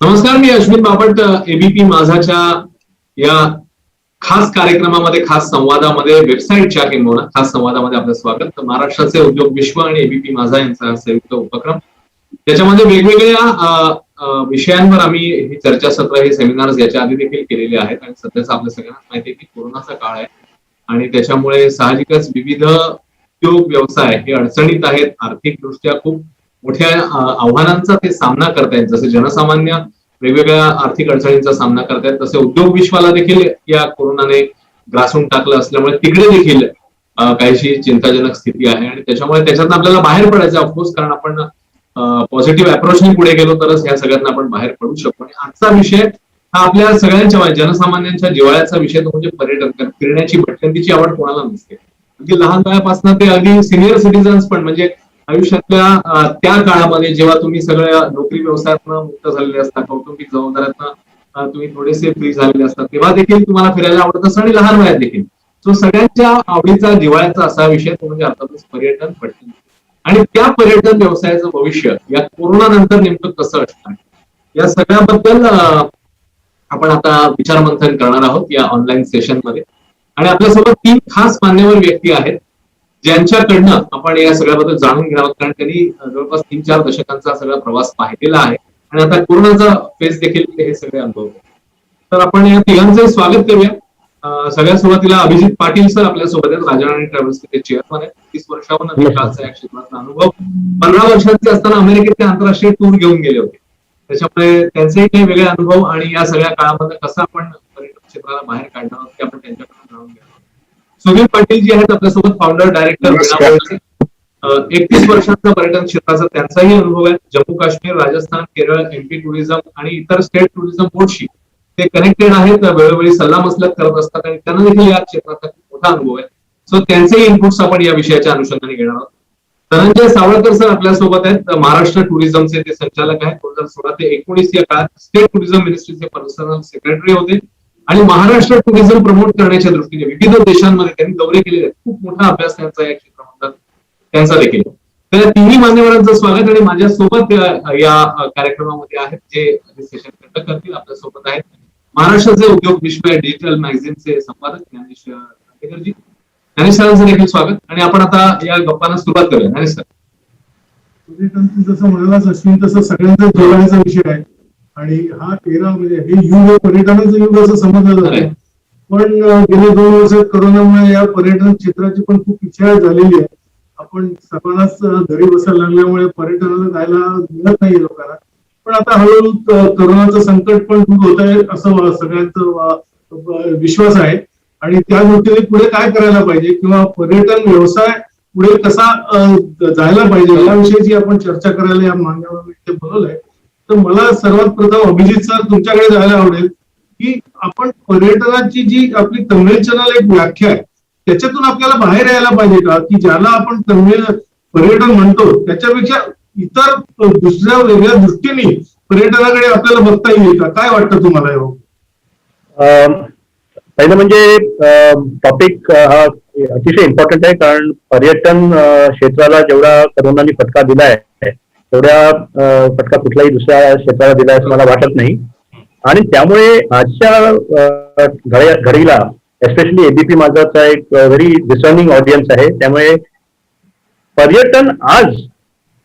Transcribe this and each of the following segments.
नमस्कार, मी अश्विन बापट. एबीपी माझाच्या या खास कार्यक्रमामध्ये, खास संवादामध्ये, वेबसाईटच्या किंवा खास संवादामध्ये आपलं स्वागत. महाराष्ट्राचे उद्योग विश्व आणि एबीपी माझा यांचा संयुक्त उपक्रम, त्याच्यामध्ये वेगवेगळ्या विषयांवर आम्ही ही चर्चासत्र, हे सेमिनार्स याच्या आधी देखील केलेले आहेत. आणि सध्याच आपल्या सगळ्यांना माहिती आहे की कोरोनाचा काळ आहे आणि त्याच्यामुळे साहजिकच विविध उद्योग व्यवसाय हे अडचणीत आहेत. आर्थिकदृष्ट्या खूप मोठ्या आव्हानांचा ते सामना करतायत. जसे जनसामान्य वेगवेगळ्या आर्थिक अडचणींचा सामना करतायत, तसे उद्योग विश्वाला देखील या कोरोनाने ग्रासून टाकलं असल्यामुळे तिकडे देखील काहीशी चिंताजनक स्थिती आहे. आणि त्याच्यामुळे त्याच्यातून आपल्याला बाहेर पडायचं ऑफकोर्स, कारण आपण पॉझिटिव्ह अप्रोचने पुढे गेलो तरच या सगळ्यांना आपण बाहेर पडू शकतो. आणि आजचा विषय हा आपल्या सगळ्यांच्या जनसामान्यांच्या जिव्हाळ्याचा विषय, तो म्हणजे पर्यटन. फिरण्याची भटकंतीची आवड कोणाला नसते. अगदी लहान वयापासून ते अगदी सिनियर सिटीजन्स पण, म्हणजे आयुष्यातल्या त्या काळामध्ये जेव्हा तुम्ही सगळ्या नोकरी व्यवसायातनं मुक्त झालेले असता, कौटुंबिक जबाबदाऱ्यातनं तुम्ही थोडेसे फ्री झालेले असतात, तेव्हा देखील तुम्हाला फिरायला आवडत असतं आणि लहान वयात देखील. सो सगळ्यांच्या आवडीचा जिव्हाळ्याचा असा विषय तो म्हणजे अर्थातच पर्यटन, भटकंती. आणि त्या पर्यटन व्यवसायाचं भविष्य या कोरोना नंतर नेमकं कसं असणार, या सगळ्याबद्दल आपण आता विचारमंथन करणार आहोत या ऑनलाईन सेशनमध्ये. आणि आपल्यासोबत 3 खास मान्यवर व्यक्ती आहेत ज्यांच्याकडनं आपण या सगळ्याबद्दल जाणून घेणार आहोत, कारण त्यांनी जवळपास 3-4 दशकांचा सगळा प्रवास पाहिलेला आहे आणि आता कोरोनाचा फेज देखील हे सगळे अनुभव. तर आपण या तिघांचे स्वागत करूया. सगळ्यात सुरुवातीला अभिजित पाटील सर आपल्यासोबत आहेत. राजाराणी ट्रॅव्हल्सचे चेअरमन आहेत. 30 वर्षाहून अधिक काळचा या क्षेत्रातला अनुभव. 15 वर्षांचे असताना अमेरिकेत ते आंतरराष्ट्रीय टूर घेऊन गेले होते, त्याच्यामुळे त्यांचेही काही वेगळे अनुभव आणि या सगळ्या काळामध्ये कसं आपण पर्यटन क्षेत्राला बाहेर काढणार आहोत ते आपण त्यांच्याकडून जाणून घेणार. सुनील पाटील जी आहेत आपल्यासोबत, फाउंडर डायरेक्टर. 31 वर्षांचा पर्यटन क्षेत्राचा त्यांचाही अनुभव आहे. जम्मू काश्मीर, राजस्थान, केरळ, एमपी टुरिझम आणि इतर स्टेट टुरिझम बोर्डशी ते कनेक्टेड आहेत. वेळोवेळी सल्ला मसलत करत असतात आणि त्यांना देखील या क्षेत्राचा खूप मोठा अनुभव आहे. सो त्यांचेही इनपुट्स आपण या विषयाच्या अनुषंगाने घेणार आहोत. धनंजय सावळकर सर आपल्यासोबत आहेत. महाराष्ट्र टुरिझमचे ते संचालक आहेत. 2016 ते 19 या काळात स्टेट टुरिझम मिनिस्ट्रीचे पर्सनल सेक्रेटरी होते आणि महाराष्ट्र टुरिझम प्रमोट करण्याच्या दृष्टीने विविध देशांमध्ये त्यांनी दौरे केलेले आहेत. खूप मोठा अभ्यास त्यांचा या क्षेत्रामध्ये त्यांचा देखील. तर तिन्ही मान्यवरांचं स्वागत. आणि माझ्यासोबत या कार्यक्रमामध्ये आहेत जे सेशन कंडक्ट करतील. आपल्यासोबत आहेत महाराष्ट्राचे उद्योग विश्व डिजिटल मॅगझिनचे संपादक ज्ञानेश आटेकरजी. ज्ञानेश सरांचं देखील स्वागत. आणि आपण आता या गप्पांना सुरुवात करूया. ज्ञानेश सर, जसं म्हणालाच अश्विन, तसं सगळ्यांचा जिव्हाळ्याचा विषय आहे आणि हा म्हणजे हे युग पर्यटनाचं युग असं समजलं जातं. पण गेले 2 वर्षात करोनामुळे या पर्यटन क्षेत्राची पण खूप पिछाळ झालेली आहे. आपण सर्वांनाच घरी बसायला लागल्यामुळे पर्यटनाला जायला मिळत नाही लोकांना. पण आता हळूहळू करोनाचं संकट पण दूर होत आहे असं सगळ्यांचा विश्वास आहे. आणि त्या दृष्टीने पुढे काय करायला पाहिजे किंवा पर्यटन व्यवसाय पुढे कसा जायला पाहिजे याविषयीची आपण चर्चा करायला या मान्यवरांनी इथे बोलवलंय. तर मला सर्वात प्रथम अभिजित सर तुमच्याकडे जायला आवडेल की आपण पर्यटनाची जी आपली कन्व्हेन्शनल एक व्याख्या आहे त्याच्यातून आपल्याला बाहेर यायला पाहिजे का, की ज्याला आपण पर्यटन म्हणतो त्याच्यापेक्षा इतर दुसऱ्या वेगळ्या दृष्टीने पर्यटनाकडे आपल्याला बघता येईल का? काय वाटतं तुम्हाला? पहिलं म्हणजे टॉपिक हा अतिशय इम्पॉर्टंट आहे, कारण पर्यटन क्षेत्राला जेवढा करोनाने फटका दिला आहे तेवढ्या फटका कुठल्याही दुसऱ्या क्षेत्राला दिला असं मला वाटत नाही. आणि त्यामुळे आजच्या घडीला एस्पेशली एबीपी माझाचा एक व्हेरी डिसर्निंग ऑडियन्स आहे. त्यामुळे पर्यटन आज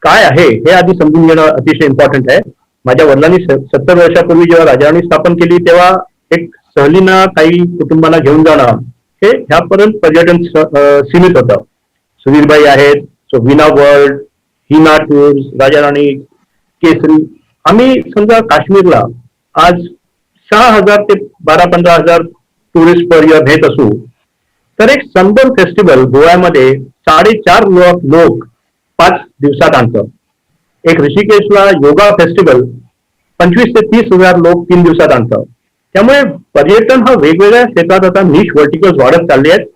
काय आहे हे आधी समजून घेणं अतिशय इम्पॉर्टंट आहे. माझ्या वडिलांनी 70 वर्षापूर्वी जेव्हा राजाराणी स्थापन केली तेव्हा एक सहलीना काही कुटुंबांना घेऊन जाणं हे ह्यापर्यंत पर्यटन सीमित होतं. सुधीरबाई आहेत, सो विना वर्ल्ड, हिना टूर्स, राजाराणी, केसरी. आम्ही समजा काश्मीरला आज 6,000 ते 12-15,000 टुरिस्ट पर इयर घेत असू, तर एक सनबर्न फेस्टिवल गोव्यामध्ये 4.5 लोक 5 दिवसात आणतं. एक ऋषिकेशला योगा फेस्टिवल 25 ते 30,000 लोक 3 दिवसात आणतं. त्यामुळे पर्यटन हा वेगवेगळ्या क्षेत्रात आता निश व्हर्टिकल्स वाढत चालले आहेत.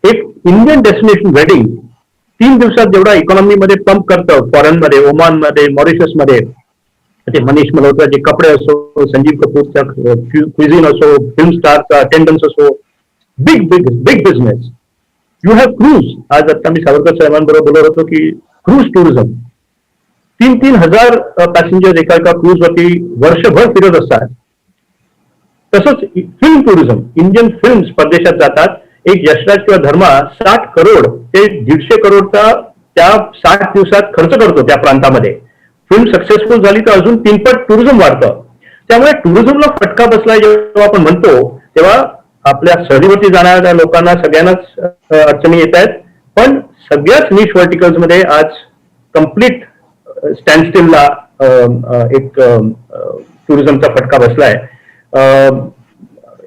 एक इंडियन डेस्टिनेशन वेडिंग 3 दिवसात जेवढा इकॉनॉमीमध्ये पंप करतं, फॉरेनमध्ये, ओमानमध्ये, मॉरिशसमध्ये, ते मनीष मल्होत्राचे कपडे असो, संजीव कपूरचा क्विझिन असो, फिल्म स्टारचा अटेंडन्स असो, big big big business. You have cruise. आज आता मी सावरकर साहेबांबरोबर बोलत होतो की क्रूज टुरिझम तीन हजार पॅसेंजर एका एका क्रूजवरती वर्षभर फिरत असतात. तसंच फिल्म टुरिझम, इंडियन फिल्म्स परदेशात जातात. एक यशराज किंवा धर्मा 60 करोड ते 150 करोडचा त्या 60 दिवसात खर्च करतो त्या प्रांतामध्ये. फिल्म सक्सेसफुल झाली तर अजून 3 पट टुरिझम वाढतं. त्यामुळे टुरिझमला फटका बसलाय जेव्हा आपण म्हणतो तेव्हा आपल्या सहलीवरती जाणाऱ्या लोकांना सगळ्यांनाच अडचणी येत आहेत. पण सगळ्याच निश व्हर्टिकल्स मध्ये आज कम्प्लीट स्टँडस्टिलला एक टुरिझमचा फटका बसलाय.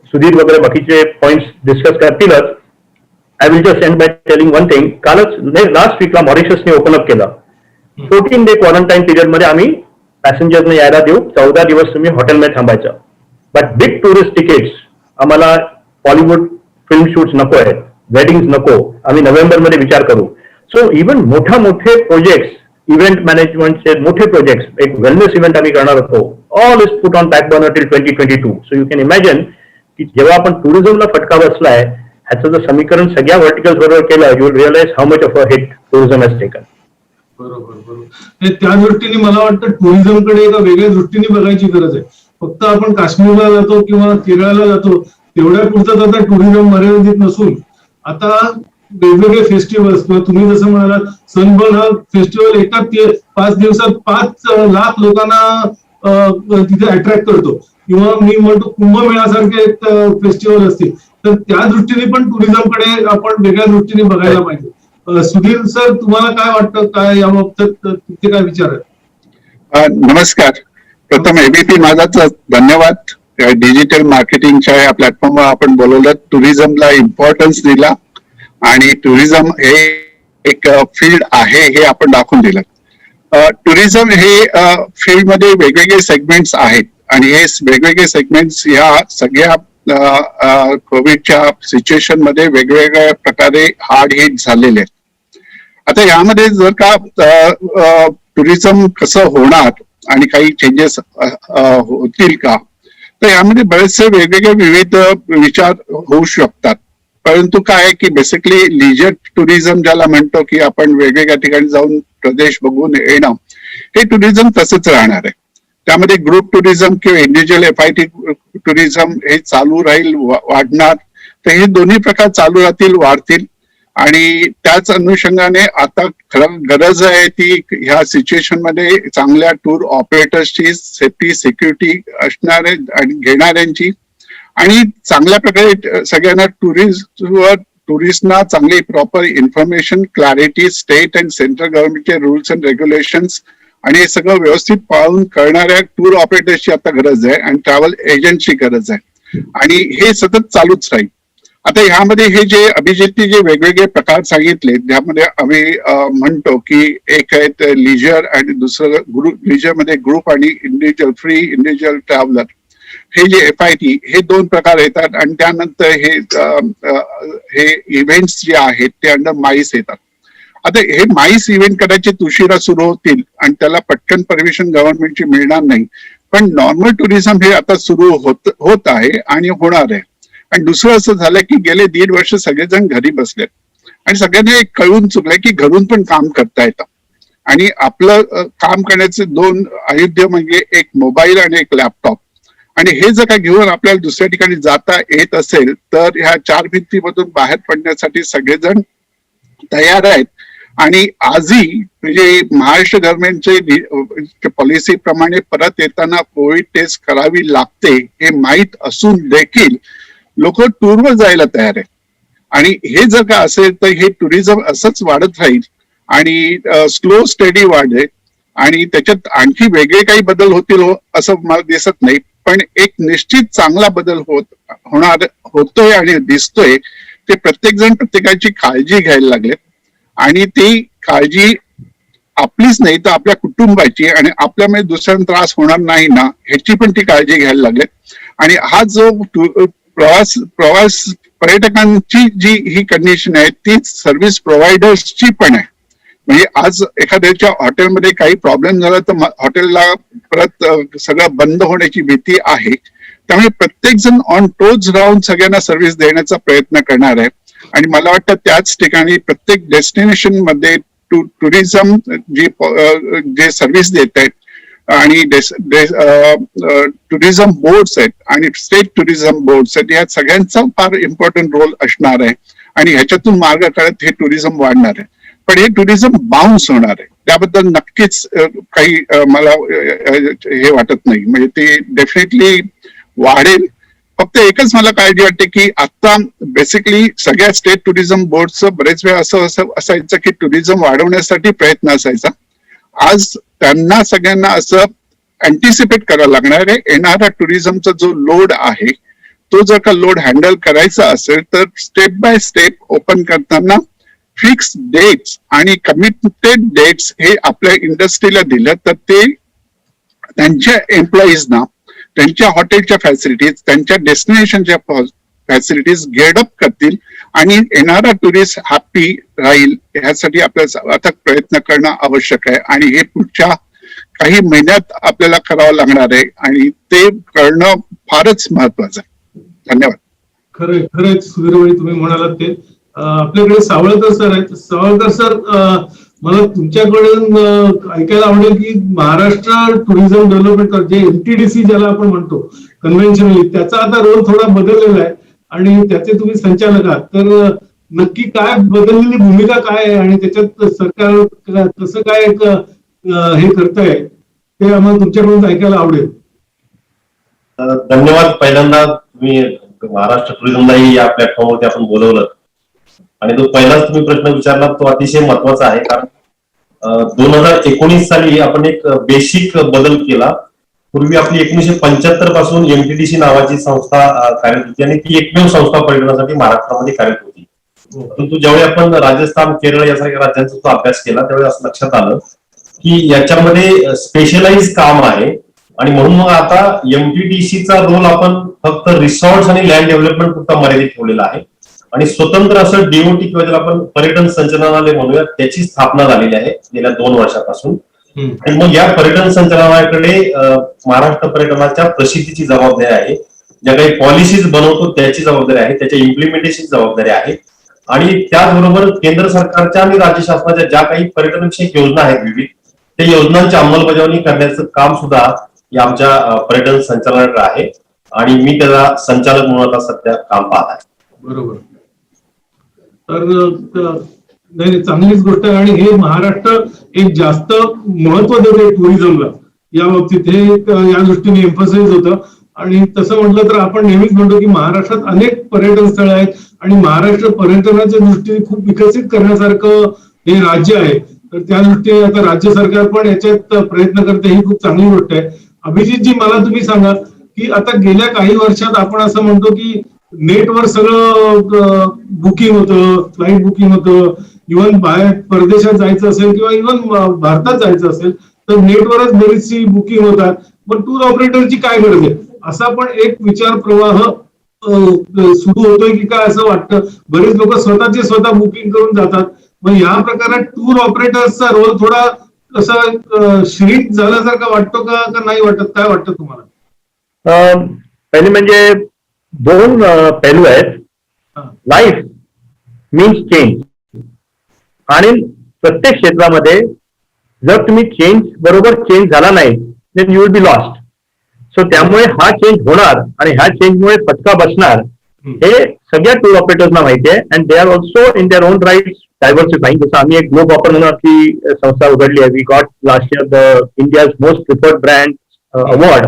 सुधीर वगैरे बाकीचे पॉइंट्स डिस्कस करतीलच. I will just end by telling one thing. कालच लास्ट वीकला मॉरिशसने ओपन अप केलं. 14 डे क्वारंटाईन पिरियड मध्ये आम्ही पॅसेंजरने यायला देऊ. 14 दिवस तुम्ही हॉटेलमध्ये थांबायचं. बट बिग टुरिस्ट तिकीट्स आम्हाला बॉलिवूड फिल्म शूट्स नको आहेत, वेडिंग्स नको, आम्ही नोव्हेंबरमध्ये विचार करू. सो इव्हन मोठे प्रोजेक्ट्स, इव्हेंट मॅनेजमेंटचे मोठे प्रोजेक्ट्स, एक वेलनेस इव्हेंट आम्ही करणार होतो, all is put on back burner till 2022. So you can imagine की जेव्हा आपण टुरिझमला फटका बसलाय ह्याचं जर समीकरण सगळ्या व्हर्टिकल्स बरोबर केलं, you will realise how much of a hit tourism has taken. बरोबर. त्या दृष्टीने मला वाटतं टुरिझमकडे एका वेगळ्या दृष्टीने बघायची गरज आहे. फक्त आपण काश्मीरला जातो किंवा केरळला जातो तेवढ्या पुरतं आता टुरिझम मर्यादित नसून आता वेगवेगळे फेस्टिवल्स किंवा तुम्ही जसं म्हणालात सनबर्न हा फेस्टिवल एका 5 दिवसात 5 लाख लोकांना तिथे अट्रॅक्ट करतो. किंवा मी म्हणतो कुंभमेळ्यासारखे एक फेस्टिवल असतील तर त्या दृष्टीने पण टुरिझमकडे आपण वेगळ्या दृष्टीने बघायला पाहिजे. सुधीर सर, तुम्हाला काय वाटतं, काय याबाबत तुमचे काय विचार आहेत? नमस्कार. प्रथम एबीपी माझाच धन्यवाद. डिजिटल मार्केटिंगच्या या प्लॅटफॉर्मवर आपण बोलवलं, टुरिझमला इम्पॉर्टन्स दिला आणि टुरिझम हे एक फील्ड आहे हे आपण दाखवून दिलं. टुरिझम हे फील्डमध्ये वेगवेगळे सेगमेंट्स आहेत आणि हे वेगवेगळे सेगमेंट्स ह्या सगळ्या कोविडच्या सिच्युएशन मध्ये वेगवेगळ्या प्रकारे हार्ड हिट झालेले आहेत. आता यामध्ये जर का टुरिझम कसं होणार आणि काही चेंजेस होतील का, तर यामध्ये बरेचसे वेगवेगळे विविध विचार होऊ शकतात. परंतु काय आहे की बेसिकली लिजर टुरिझम ज्याला म्हणतो की आपण वेगवेगळ्या ठिकाणी जाऊन प्रदेश बघून येणं, हे टुरिझम तसंच राहणार आहे. त्यामध्ये ग्रुप टुरिझम किंवा इंडिव्हिज्युअल FIT टुरिझम हे चालू राहील, वाढणार. तर हे दोन्ही प्रकार चालू राहतील, वाढतील. आणि त्याच अनुषंगाने आता खरं गरज आहे ती ह्या सिच्युएशन मध्ये चांगल्या टूर ऑपरेटर्सची सेफ्टी सिक्युरिटी असणारे आणि घेणाऱ्यांची आणि चांगल्या प्रकारे सगळ्यांना टुरिस्टना चांगली proper information, clarity, state and central गव्हर्नमेंटचे रूल्स अँड रेग्युलेशन्स आणि हे सगळं व्यवस्थित पाळून करणाऱ्या टूर ऑपरेटर्सची आता गरज आहे आणि ट्रॅव्हल एजंटची गरज आहे आणि हे सतत चालूच राहील. आता ह्यामध्ये हे जे अभिजितने जे वेगवेगळे प्रकार सांगितले त्यामध्ये आम्ही म्हणतो की एक आहेत लिजर आणि दुसरं ग्रुप. लिजर मध्ये ग्रुप आणि इंडिव्हिज्युअल फ्री इंडिव्हिज्युअल ट्रॅव्हलर हे जे FIT हे 2 प्रकार येतात आणि त्यानंतर हे इव्हेंट्स जे आहेत ते अंडर माईस येतात. आता हे माईस इव्हेंट कदाचित उशिरा सुरू होतील आणि त्याला पटकन परमिशन गव्हर्नमेंटची मिळणार नाही. पण नॉर्मल टुरिझम हे आता सुरू होत आहे आणि होणार आहे. आणि दुसरं असं झालं की गेले 1.5 वर्ष सगळेजण घरी बसलेत आणि सगळ्यांना एक कळून चुकलंय की घरून पण काम करता येतं आणि आपलं काम करण्याचे 2 आयुध म्हणजे एक मोबाईल आणि एक लॅपटॉप. आणि हे जर का घेऊन आपल्याला दुसऱ्या ठिकाणी जाता येत असेल तर ह्या 4 भिंतीमधून बाहेर पडण्यासाठी सगळेजण तयार आहेत. आणि आजही म्हणजे महाराष्ट्र गव्हर्नमेंटचे पॉलिसी प्रमाणे परत येताना कोविड टेस्ट करावी लागते हे माहीत असून देखील लोक टूरवर जायला तयार आहेत. आणि हे जर का असेल तर हे टुरिझम असंच वाढत राहील आणि स्लो स्टडी वाढेल आणि त्याच्यात आणखी वेगळे काही बदल होतील असं मला दिसत नाही. पण एक निश्चित चांगला बदल होतोय आणि दिसतोय ते प्रत्येक जण प्रत्येकाची काळजी घ्यायला लागलेत आणि ती काळजी आपलीच नाही तर आपल्या कुटुंबाची आणि आपल्यामुळे दुसऱ्यांना त्रास होणार नाही ना ह्याची पण ती काळजी घ्यायला लागलेत. आणि हा जो प्रवास पर्यटकांची जी ही कंडिशन आहे ती सर्व्हिस प्रोव्हायडर्सची पण आहे. म्हणजे आज एखाद्याच्या हॉटेलमध्ये काही प्रॉब्लेम झाला तर हॉटेलला परत सगळं बंद होण्याची भीती आहे. त्यामुळे प्रत्येक जण ऑन टोज राहून सगळ्यांना सर्व्हिस देण्याचा प्रयत्न करणार आहे. आणि मला वाटतं त्याच ठिकाणी प्रत्येक डेस्टिनेशन मध्ये टुरिझम जे सर्व्हिस देत आहेत आणि टुरिझम बोर्ड्स आहेत आणि स्टेट टुरिझम बोर्ड्स आहेत, या सगळ्यांचा फार इम्पॉर्टंट रोल असणार आहे आणि ह्याच्यातून मार्ग काढत हे टुरिझम वाढणार आहे. पण हे टुरिझम बाउन्स होणार आहे, त्याबद्दल नक्कीच काही मला हे वाटत नाही. म्हणजे ते डेफिनेटली वाढेल. फक्त एकच मला काळजी वाटते की आता बेसिकली सगळ्या स्टेट टुरिझम बोर्डचं बरेच वेळा असं असायचं की टुरिझम वाढवण्यासाठी प्रयत्न असायचा. आज त्यांना सगळ्यांना असं अँटिसिपेट करायला लागणार आहे, येणारा टुरिझमचा जो लोड आहे तो जर का लोड हँडल करायचा असेल तर स्टेप बाय स्टेप ओपन करताना फिक्स डेट्स आणि कमिटेड डेट्स हे आपल्या इंडस्ट्रीला दिलं तर ते त्यांच्या एम्प्लॉईजना त्यांच्या हॉटेलच्या फॅसिलिटीज, त्यांच्या डेस्टिनेशनच्या फॅसिलिटीज गेट अप करतील आणि येणारा टुरिस्ट हॅप्पी राहील. ह्यासाठी आपल्याला आता प्रयत्न करणं आवश्यक आहे आणि हे पुढच्या काही महिन्यात आपल्याला करावं लागणार आहे आणि ते करणं फारच महत्वाचं आहे. धन्यवाद. खरंच सुधीरभाई तुम्ही म्हणालात ते. आपल्याकडे सावळकर सर आहेत. सावळकर सर, मला तुमच्याकडून ऐकायला आवडेल की महाराष्ट्र टुरिझम डेव्हलपमेंट जे एमटीडीसी ज्याला आपण म्हणतो कन्व्हेन्शनली, त्याचा आता रोल थोडा बदललेला आहे आणि त्याचे तुम्ही संचालक आहात. तर नक्की काय बदललेली भूमिका काय आहे आणि त्याच्यात सरकार कसं काय हे करताय ते आम्हाला तुमच्याकडून ऐकायला आवडेल. धन्यवाद. पहिल्यांदा तुम्ही महाराष्ट्र टुरिझमलाही या प्लॅटफॉर्मवरती आपण बोलवलं आणि तो पहिलाच तुम्ही प्रश्न विचारला तो अतिशय महत्वाचा आहे. कारण 2019 साली आपण एक बेसिक बदल केला. पूर्वी आपली 1975 पासून एमटीडीसी नावाची संस्था कार्यरत होती आणि ती एकमेव संस्था पर्यटनासाठी महाराष्ट्रामध्ये कार्यरत होती. परंतु ज्यावेळी आपण राजस्थान, केरळ यासारख्या राज्यांचा तो अभ्यास केला त्यावेळी असं लक्षात आलं की याच्यामध्ये स्पेशलाइज काम आहे आणि म्हणून मग आता एमटीडीसीचा रोल आपण फक्त रिसॉर्ट्स आणि लँड डेव्हलपमेंट पुरता मर्यादित ठेवलेला आहे आणि स्वतंत्र असं डीओटी किंवा ज्याला आपण पर्यटन संचालनालय म्हणूया त्याची स्थापना झालेली आहे गेल्या 2 वर्षापासून. आणि मग या पर्यटन संचालनालयाकडे महाराष्ट्र पर्यटनाच्या प्रसिद्धीची जबाबदारी आहे, ज्या काही पॉलिसीज बनवतो त्याची जबाबदारी आहे, त्याच्या इम्प्लिमेंटेशनची जबाबदारी आहे आणि त्याचबरोबर केंद्र सरकारच्या आणि राज्य शासनाच्या ज्या काही पर्यटनविषयक योजना आहेत विविध, त्या योजनांची अंमलबजावणी करण्याचं काम सुद्धा या आमच्या पर्यटन संचालनालयाकडे आहे आणि मी त्याचा संचालक म्हणून आता सध्या काम पाहत आहे. बरोबर. तर नाही, चांगलीच गोष्ट आहे आणि हे महाराष्ट्र एक जास्त महत्व देते टुरिझमला या बाबतीत. हे या दृष्टीने एम्फसाइज होतं आणि तसं म्हटलं तर आपण नेहमीच म्हणतो की महाराष्ट्रात अनेक पर्यटन स्थळ आहेत आणि महाराष्ट्र पर्यटनाच्या दृष्टीने खूप विकसित करण्यासारखं हे राज्य आहे. तर त्या दृष्टीने आता राज्य सरकार पण याच्यात प्रयत्न करते, ही खूप चांगली गोष्ट आहे. अभिजितजी, मला तुम्ही सांगा की आता गेल्या काही वर्षात आपण असं म्हणतो की नेटवर सगळं बुकिंग होतं, फ्लाईट बुकिंग होतं, इव्हन बाहेर परदेशात जायचं असेल किंवा इव्हन भारतात जायचं असेल तर नेटवरच बरीचशी बुकिंग होतात. पण टूर ऑपरेटरची काय गरज आहे असा पण एक विचार प्रवाह सुरू होतोय की काय असं वाटतं. बरेच लोक स्वतःचे स्वतः बुकिंग करून जातात. मग या प्रकारात टूर ऑपरेटर्सचा रोल थोडा कसा श्रिंक झाल्यासारखा वाटतो का नाही वाटत? काय वाटतं तुम्हाला? पहिले म्हणजे 2 पैलू आहेत. लाईफ मीन्स चेंज आणि प्रत्येक क्षेत्रामध्ये जर तुम्ही चेंज झाला नाही then you will be lost. So त्यामुळे हा चेंज होणार आणि ह्या चेंजमुळे फटका बसणार हे सगळ्या टूर ऑपरेटर्सना माहिती आहे and they are also in their own right diversifying. जसं आम्ही एक ग्लोब ऑफर म्हणून आपली संस्था उघडली आहे. We got last year the India's most preferred brand award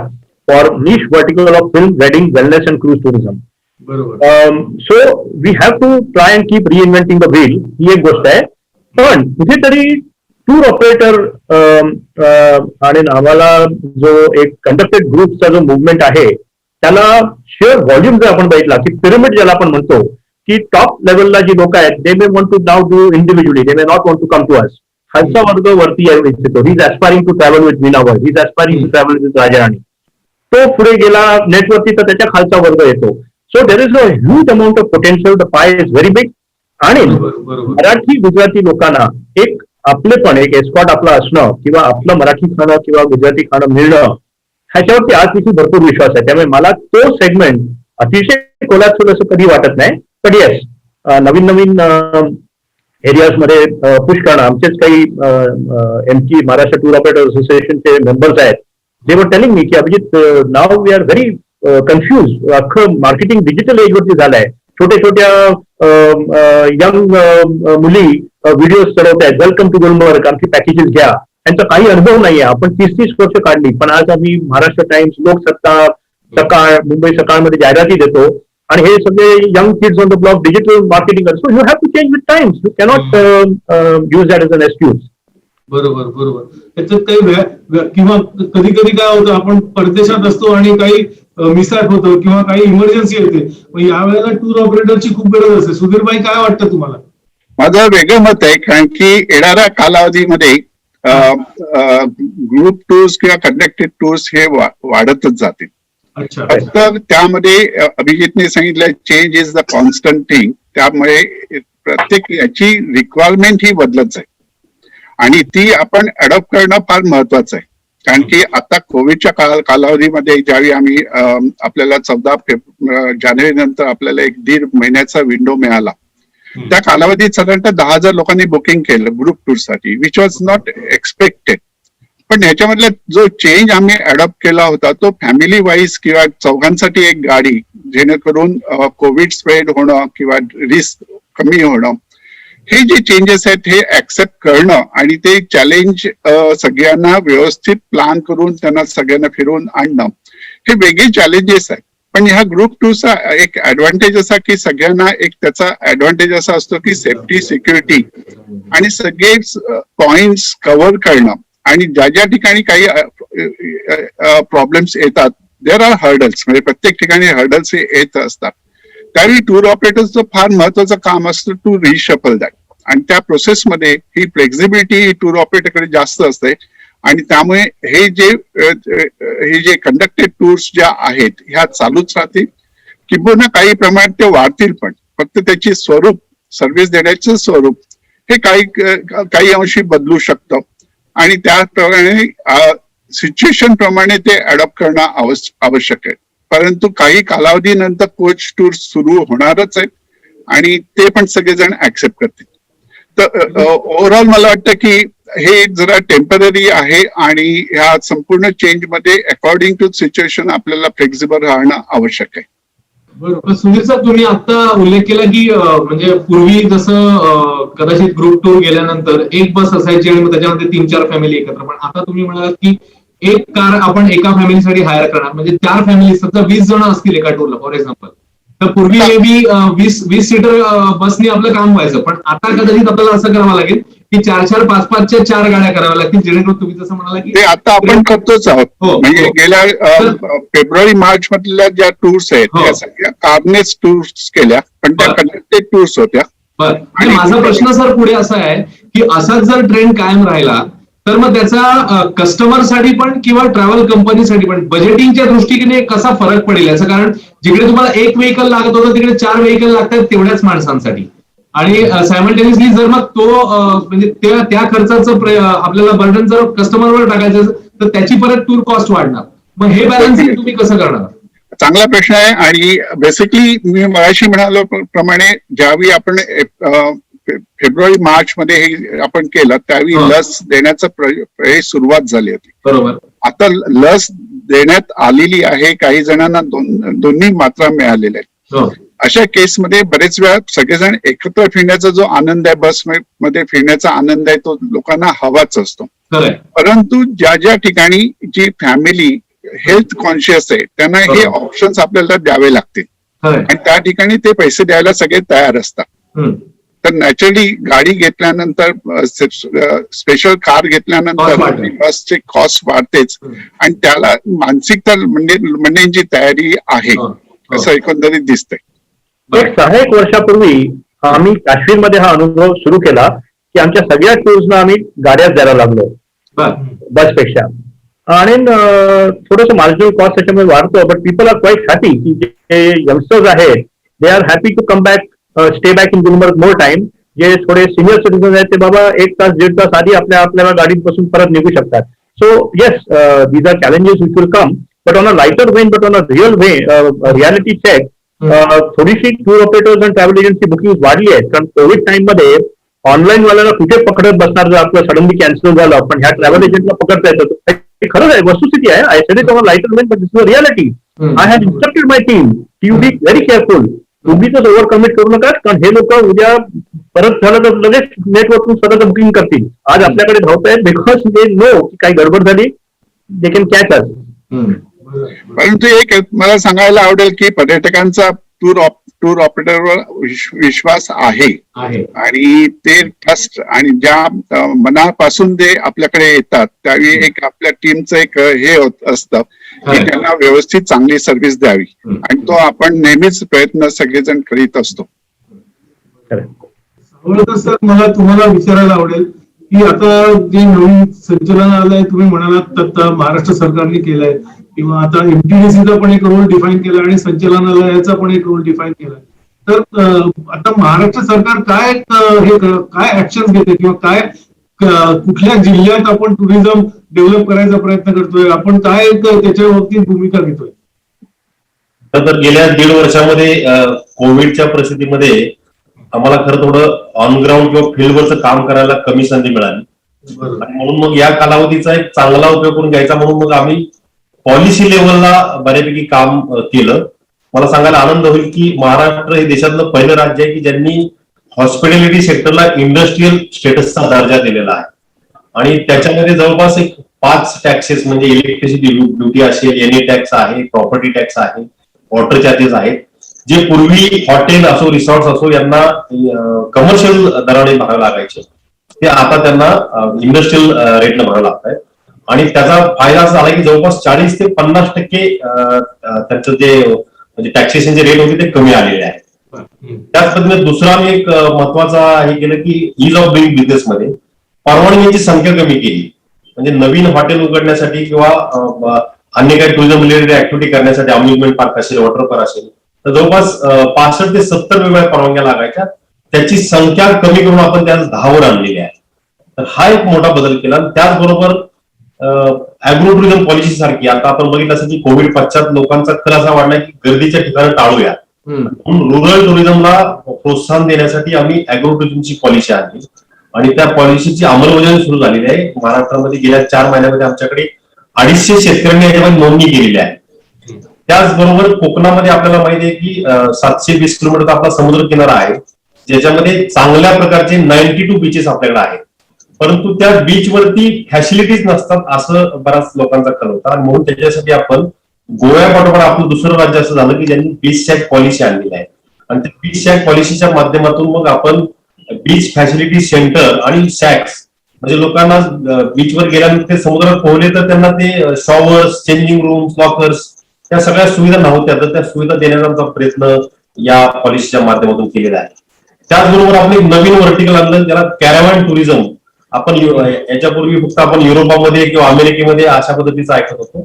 for niche vertical of film, wedding, wellness and cruise tourism. So we have to try and keep reinventing the wheel, ही एक गोष्ट आहे. पण कुठेतरी टूर ऑपरेटर आणि आम्हाला जो एक कंडक्टेड ग्रुपचा जो मुवमेंट आहे त्याला शेअर व्हॉल्यूम जर आपण बघितला की पिरामिड ज्याला आपण म्हणतो की टॉप लेवलला जी लोक आहेत they may want to now do individually, they may not want to come to us. खालचा वर्ग वरती येऊ इच्छितो. He is aspiring to travel with Meena World, he is aspiring to travel with Rajarani. तो पुढे गेला नेटवरती तर त्याच्या खालचा वर्ग येतो. So there is a huge amount of potential. The pie is very big आणि मराठी गुजराती लोकांना एक आपलेपण, एक एस्कॉट आपला असणं किंवा आपलं मराठी खाणं किंवा गुजराती खाणं मिळणं ह्याच्यावरती आज देखील भरपूर विश्वास आहे. त्यामुळे मला तो सेगमेंट अतिशय कोलॅप्सिबल असं कधी वाटत नाही. पण येस, नवीन एरियाजमध्ये पुश करणं. आमचेच काही एमटी महाराष्ट्र टूर ऑपरेटर असोसिएशनचे मेंबर्स आहेत. दे वर टेलिंग मी की Abhijit now we R very confuse. अख्खं मार्केटिंग डिजिटल एजवरती झालंय. छोट्या छोट्या यंग मुली व्हिडिओ चढवत आहेत, वेलकम टू गुलमर्ग, आमची पॅकेजेस घ्या. त्यांचा काही अनुभव नाहीये. आपण 30-30 वर्ष काढली, पण आज आम्ही महाराष्ट्र टाइम्स, लोकसत्ता, सकाळ, मुंबई सकाळमध्ये जाहिराती देतो आणि हे सगळे young kids on the block digital marketing करतो. So you have to change with times. You cannot use that as an excuse. बरोबर बरोबर. त्याच्यात काही किंवा कधी कधी काय होतं, आपण परदेशात असतो आणि काही मिसॅप होतं किंवा काही इमर्जन्सी येते, मग यावेळेला टूर ऑपरेटरची खूप गरज असते. सुधीरभाई, काय वाटतं तुम्हाला? माझं वेगळं मत आहे, कारण की येणाऱ्या कालावधीमध्ये ग्रुप टूर्स किंवा कंडक्टेड टूर्स हे वाढतच जातील. अच्छा. फक्त त्यामध्ये अभिजितने सांगितलं change is the constant thing. त्यामुळे प्रत्येक याची रिक्वायरमेंट ही बदलत जाईल आणि ती आपण अडॉप्ट करणं फार महत्वाचं आहे. कारण की आता कोविडच्या कालावधीमध्ये ज्यावेळी आम्ही आपल्याला 14 जानेवारी नंतर आपल्याला 1.5 महिन्याचा विंडो मिळाला, त्या कालावधीत साधारणतः 10,000 लोकांनी बुकिंग केलं ग्रुप टूरसाठी, विच वॉज नॉट एक्सपेक्टेड. पण ह्याच्यामधला जो चेंज आम्ही अडॉप्ट केला होता तो फॅमिली वाईज किंवा चौघांसाठी एक गाडी, जेणेकरून कोविड स्प्रेड होणं किंवा रिस्क कमी होणं, हे जे चेंजेस आहेत हे ऍक्सेप्ट करणं आणि ते चॅलेंज सगळ्यांना व्यवस्थित प्लॅन करून त्यांना सगळ्यांना फिरवून आणणं, हे वेगळे चॅलेंजेस आहेत. पण ह्या ग्रुप टूरचा एक ऍडव्हान्टेज असा की सगळ्यांना एक त्याचा ऍडव्हान्टेज असा असतो की सेफ्टी, सिक्युरिटी आणि सगळे पॉइंट्स कव्हर करणं. आणि ज्या ज्या ठिकाणी काही प्रॉब्लेम्स येतात, देर आर हर्डल्स, म्हणजे प्रत्येक ठिकाणी हर्डल्स हे येत असतात. त्यावेळी टूर ऑपरेटरचं फार महत्वाचं काम असतं टू रिशफल दॅट. आणि त्या प्रोसेसमध्ये ही फ्लेक्झिबिलिटी टूर ऑपरेटरकडे जास्त असते. आणि त्यामुळे हे जे कंडक्टेड टूर्स ज्या आहेत ह्या चालूच राहतील, किंबहुना काही प्रमाणात ते वाढतील. पण फक्त त्याची स्वरूप, सर्व्हिस देण्याचं स्वरूप हे काही अंशी बदलू शकतं आणि त्याप्रमाणे सिच्युएशन प्रमाणे ते अडॉप्ट करणं आवश्यक आहे. परंतु काही कालावधीनंतर कोच टूर सुरू होणारच आहेत आणि ते पण सगळेजण ऍक्सेप्ट करतील. तर ओव्हरऑल मला वाटतं की हे जरा टेम्पररी आहे आणि ह्या संपूर्ण चेंज मध्ये अकॉर्डिंग टू सिच्युएशन आपल्याला फ्लेक्झिबल राहणं आवश्यक आहे. बरोबर. सुधीर सर, तुम्ही आता उल्लेख केला की म्हणजे पूर्वी जसं कदाचित ग्रुप टूर गेल्यानंतर एक बस असायची आणि मग त्याच्यामध्ये 3-4 फॅमिली एकत्र, पण आता तुम्ही म्हणालात की एक कार आपण एका फॅमिलीसाठी हायर करणार, म्हणजे 4 फॅमिली, समजा 20 जण असतील एका टूरला फॉर एक्झाम्पल, तर पूर्वी मे बी 20 सीटर बसनी आपलं काम व्हायचं, पण आता कदाचित आपल्याला असं करावं लागेल की 4-4, 5-5च्या 4 गाड्या कराव्या लागतील, जेणेकरून तुम्ही जसं म्हणाला की ते आता आपण करतोच आहोत. म्हणजे गेल्या फेब्रुवारी मार्च मधल्या ज्या टूर्स आहेत त्या सगळ्या कारनेच टूर्स केल्या, पण त्या कंडक्टेड टूर्स होत्या. आणि माझा प्रश्न सर पुढे असा आहे की असाच जर ट्रेंड कायम राहिला तर मग त्याचा कस्टमरसाठी पण किंवा ट्रॅव्हल कंपनीसाठी पण बजेटिंगच्या दृष्टीने कसा फरक पडेल याचं? कारण जिकडे तुम्हाला एक व्हेकल लागत होतं तिकडे 4 व्हेकल लागतात तेवढ्याच माणसांसाठी, आणि सायमल्टेनियसली जर मग तो म्हणजे त्या खर्चाचं आपल्याला बर्डन जर कस्टमरवर टाकायचं तर त्याची परत टूर कॉस्ट वाढणार. मग हे बॅलन्सिंग तुम्ही कसं करणार? चांगला प्रश्न आहे. आणि बेसिकली मी मगाशी म्हणालो प्रमाणे ज्यावेळी आपण फेब्रुवारी मार्च मध्ये हे आपण केलं त्यावेळी लस देण्याचं सुरुवात झाली होती. बरोबर. आता लस देण्यात आलेली आहे, काही जणांना दोन्ही मात्रा मिळालेल्या आहेत. अशा केसमध्ये बरेच वेळा सगळेजण एकत्र फिरण्याचा जो आनंद आहे, बस मध्ये फिरण्याचा आनंद आहे, तो लोकांना हवाच असतो. परंतु ज्या ज्या ठिकाणी जी फॅमिली हेल्थ कॉन्शियस आहे त्यांना हे ऑप्शन्स आपल्याला द्यावे लागतील आणि त्या ठिकाणी ते पैसे द्यायला सगळे तयार असतात. तर नॅचरली गाडी घेतल्यानंतर, स्पेशल कार घेतल्यानंतर बसचे कॉस्ट वाढतेच आणि त्याला मानसिकता म्हणण्याची तयारी आहे असं एकंदरीत दिसतंय. 6-1 वर्षापूर्वी आम्ही काश्मीरमध्ये हा अनुभव सुरू केला की आमच्या सगळ्या टूर्सना आम्ही गाड्याच द्यायला लागलो बसपेक्षा, आणि थोडंसं मार्जिनल कॉस्ट त्याच्यामुळे वाढतो, but people are quite happy की जे यंगस्टर्स आहेत they are happy to come back, stay back in Gulmarg more time. जे थोडे सिनियर सिटीजन आहेत ते बाबा 1 तास 1.5 तास आधी आपल्याला गाडीत बसून परत निघू शकतात. So yes, these are challenges which will come, but on a lighter vein, but on a real way, reality check, थोडीशी टूर ऑपरेटर्स आणि ट्रॅव्हल एजन्सी बुकिंग वाढली आहेत. कारण कोविड टाइम मध्ये ऑनलाईन वाल्याला कुठे पकडत बसणार जर आपलं सडनली कॅन्सल झालं, पण ह्या ट्रॅव्हल एजंटला पकडता येतं. हे खरंच आहे, वस्तुस्थिती आहे. I said it on lighter main, but this is reality. I have instructed my team to be very careful. उगीच ओव्हर कमिट करू नका, कारण हे लोक उद्या परत झालं तर लगेच नेटवर्कवरून स्वतःचं बुकिंग करतील. आज आपल्याकडे धावत आहेत बिकॉज दे नो की काही गडबड झाली, दे कॅन कॅच अस. परंतु एक मला सांगायला आवडेल की पर्यटकांचा टूर ऑपरेटरवर विश्वास आहे आणि ते ट्रस्ट आणि ज्या मनापासून ते आपल्याकडे येतात त्यावेळी एक आपल्या टीमचं एक हे होत असतं की त्यांना व्यवस्थित चांगली सर्व्हिस द्यावी आणि तो आपण नेहमीच प्रयत्न सगळेजण करीत असतो. सर मला तुम्हाला विचारायला आवडेल की आता जे नवीन संचालनालय तुम्ही म्हणालात आता महाराष्ट्र सरकारने केलंय किंवा आता एमटीडीसीचा पण एक रोल डिफाईन केला आणि संचालनालयाचा पण एक रोल डिफाईन केला, तर आता महाराष्ट्र सरकार काय ऍक्शन घेते किंवा काय कुठल्या जिल्ह्यात आपण टुरिझम डेव्हलप करायचा प्रयत्न करतोय, आपण काय त्याच्या बाबतीत भूमिका घेतोय? तर गेल्या 1.5 वर्षामध्ये कोविडच्या परिस्थितीमध्ये आम्हाला खरं थोडं ऑनग्राऊंड किंवा फील्डवरचं काम करायला कमी संधी मिळाली आणि म्हणून मग या कालावधीचा एक चांगला उपयोग करून घ्यायचा म्हणून मग आम्ही पॉलिसी लेवलला बऱ्यापैकी काम केलं. मला सांगायला आनंद होईल की महाराष्ट्र हे देशातलं पहिलं राज्य आहे की ज्यांनी हॉस्पिटॅलिटी सेक्टरला इंडस्ट्रीयल स्टेटसचा दर्जा दिलेला आहे आणि त्याच्यामध्ये जवळपास एक 5 टॅक्सेस म्हणजे इलेक्ट्रिसिटी ड्युटी असेल, एनी टॅक्स आहे, प्रॉपर्टी टॅक्स आहे, वॉटर चार्जेस आहेत, जे पूर्वी हॉटेल असो रिसॉर्ट असो यांना कमर्शियल दराने भरावे लागायचे ते आता त्यांना इंडस्ट्रीयल रेटला भरावे लागत आहेत आणि त्याचा फायदा असा झाला की जवळपास 40% ते 50% त्यांचं जे म्हणजे टॅक्सेशनचे रेट होते ते कमी आलेले आहेत. त्याच पद्धतीने दुसरा आम्ही एक महत्वाचा हे केलं की इज ऑफ डुईंग बिझनेसमध्ये परवानग्यांची संख्या कमी केली. म्हणजे नवीन हॉटेल उघडण्यासाठी किंवा अन्य काही टुरिझम रिलेटेड ऍक्टिव्हिटी करण्यासाठी अम्युजमेंट पार्क असेल, वॉटर पार्क असेल तर जवळपास 65 ते 70 वेगवेगळ्या परवानग्या लागायच्या, त्याची संख्या कमी करून आपण त्याला 10 वर आणलेली आहे. तर हा एक मोठा बदल केला. त्याचबरोबर अॅग्रो टुरिझम पॉलिसी सारखी आता आपण बघितलं असं की कोविड पश्चात लोकांचा कल असा वाढला की गर्दीच्या ठिकाणी टाळूया म्हणून रुरल टुरिझमला प्रोत्साहन देण्यासाठी आम्ही अॅग्रो टुरिझमची पॉलिसी आणली आणि त्या पॉलिसीची अंमलबजावणी सुरू झालेली आहे. महाराष्ट्रामध्ये गेल्या 4 महिन्यामध्ये आमच्याकडे 250 शेतकऱ्यांनी याच्यामध्ये नोंदणी केलेली आहे. त्याचबरोबर कोकणामध्ये आपल्याला माहिती आहे की 720 किलोमीटरचा आपला समुद्र किनारा आहे ज्याच्यामध्ये चांगल्या प्रकारचे 92 बीचेस आपल्याकडे आहेत, परंतु त्या बीचवरती फॅसिलिटीज नसतात असं बऱ्याच लोकांचा कल होता आणि म्हणून त्याच्यासाठी आपण गोव्यापाठोपाठ आपलं दुसरं राज्य असं झालं की ज्यांनी बीच सॅक पॉलिसी आणलेली आहे आणि त्या बीच सॅक पॉलिसीच्या माध्यमातून मग आपण बीच फॅसिलिटी सेंटर आणि सॅक्स म्हणजे लोकांना बीचवर गेल्यानंतर ते समुद्रात पोहले तर त्यांना ते शॉवर्स, चेंजिंग रूम्स, लॉकर्स त्या सगळ्या सुविधा नव्हत्या तर त्या सुविधा देण्याचा प्रयत्न या पॉलिसीच्या माध्यमातून केलेला आहे. त्याचबरोबर आपण एक नवीन व्हर्टिकल आणलं ज्याला कॅराव्हॅन टुरिझम. आपण याच्यापूर्वी फक्त आपण युरोपामध्ये किंवा अमेरिकेमध्ये अशा पद्धतीचं ऐकत होतो,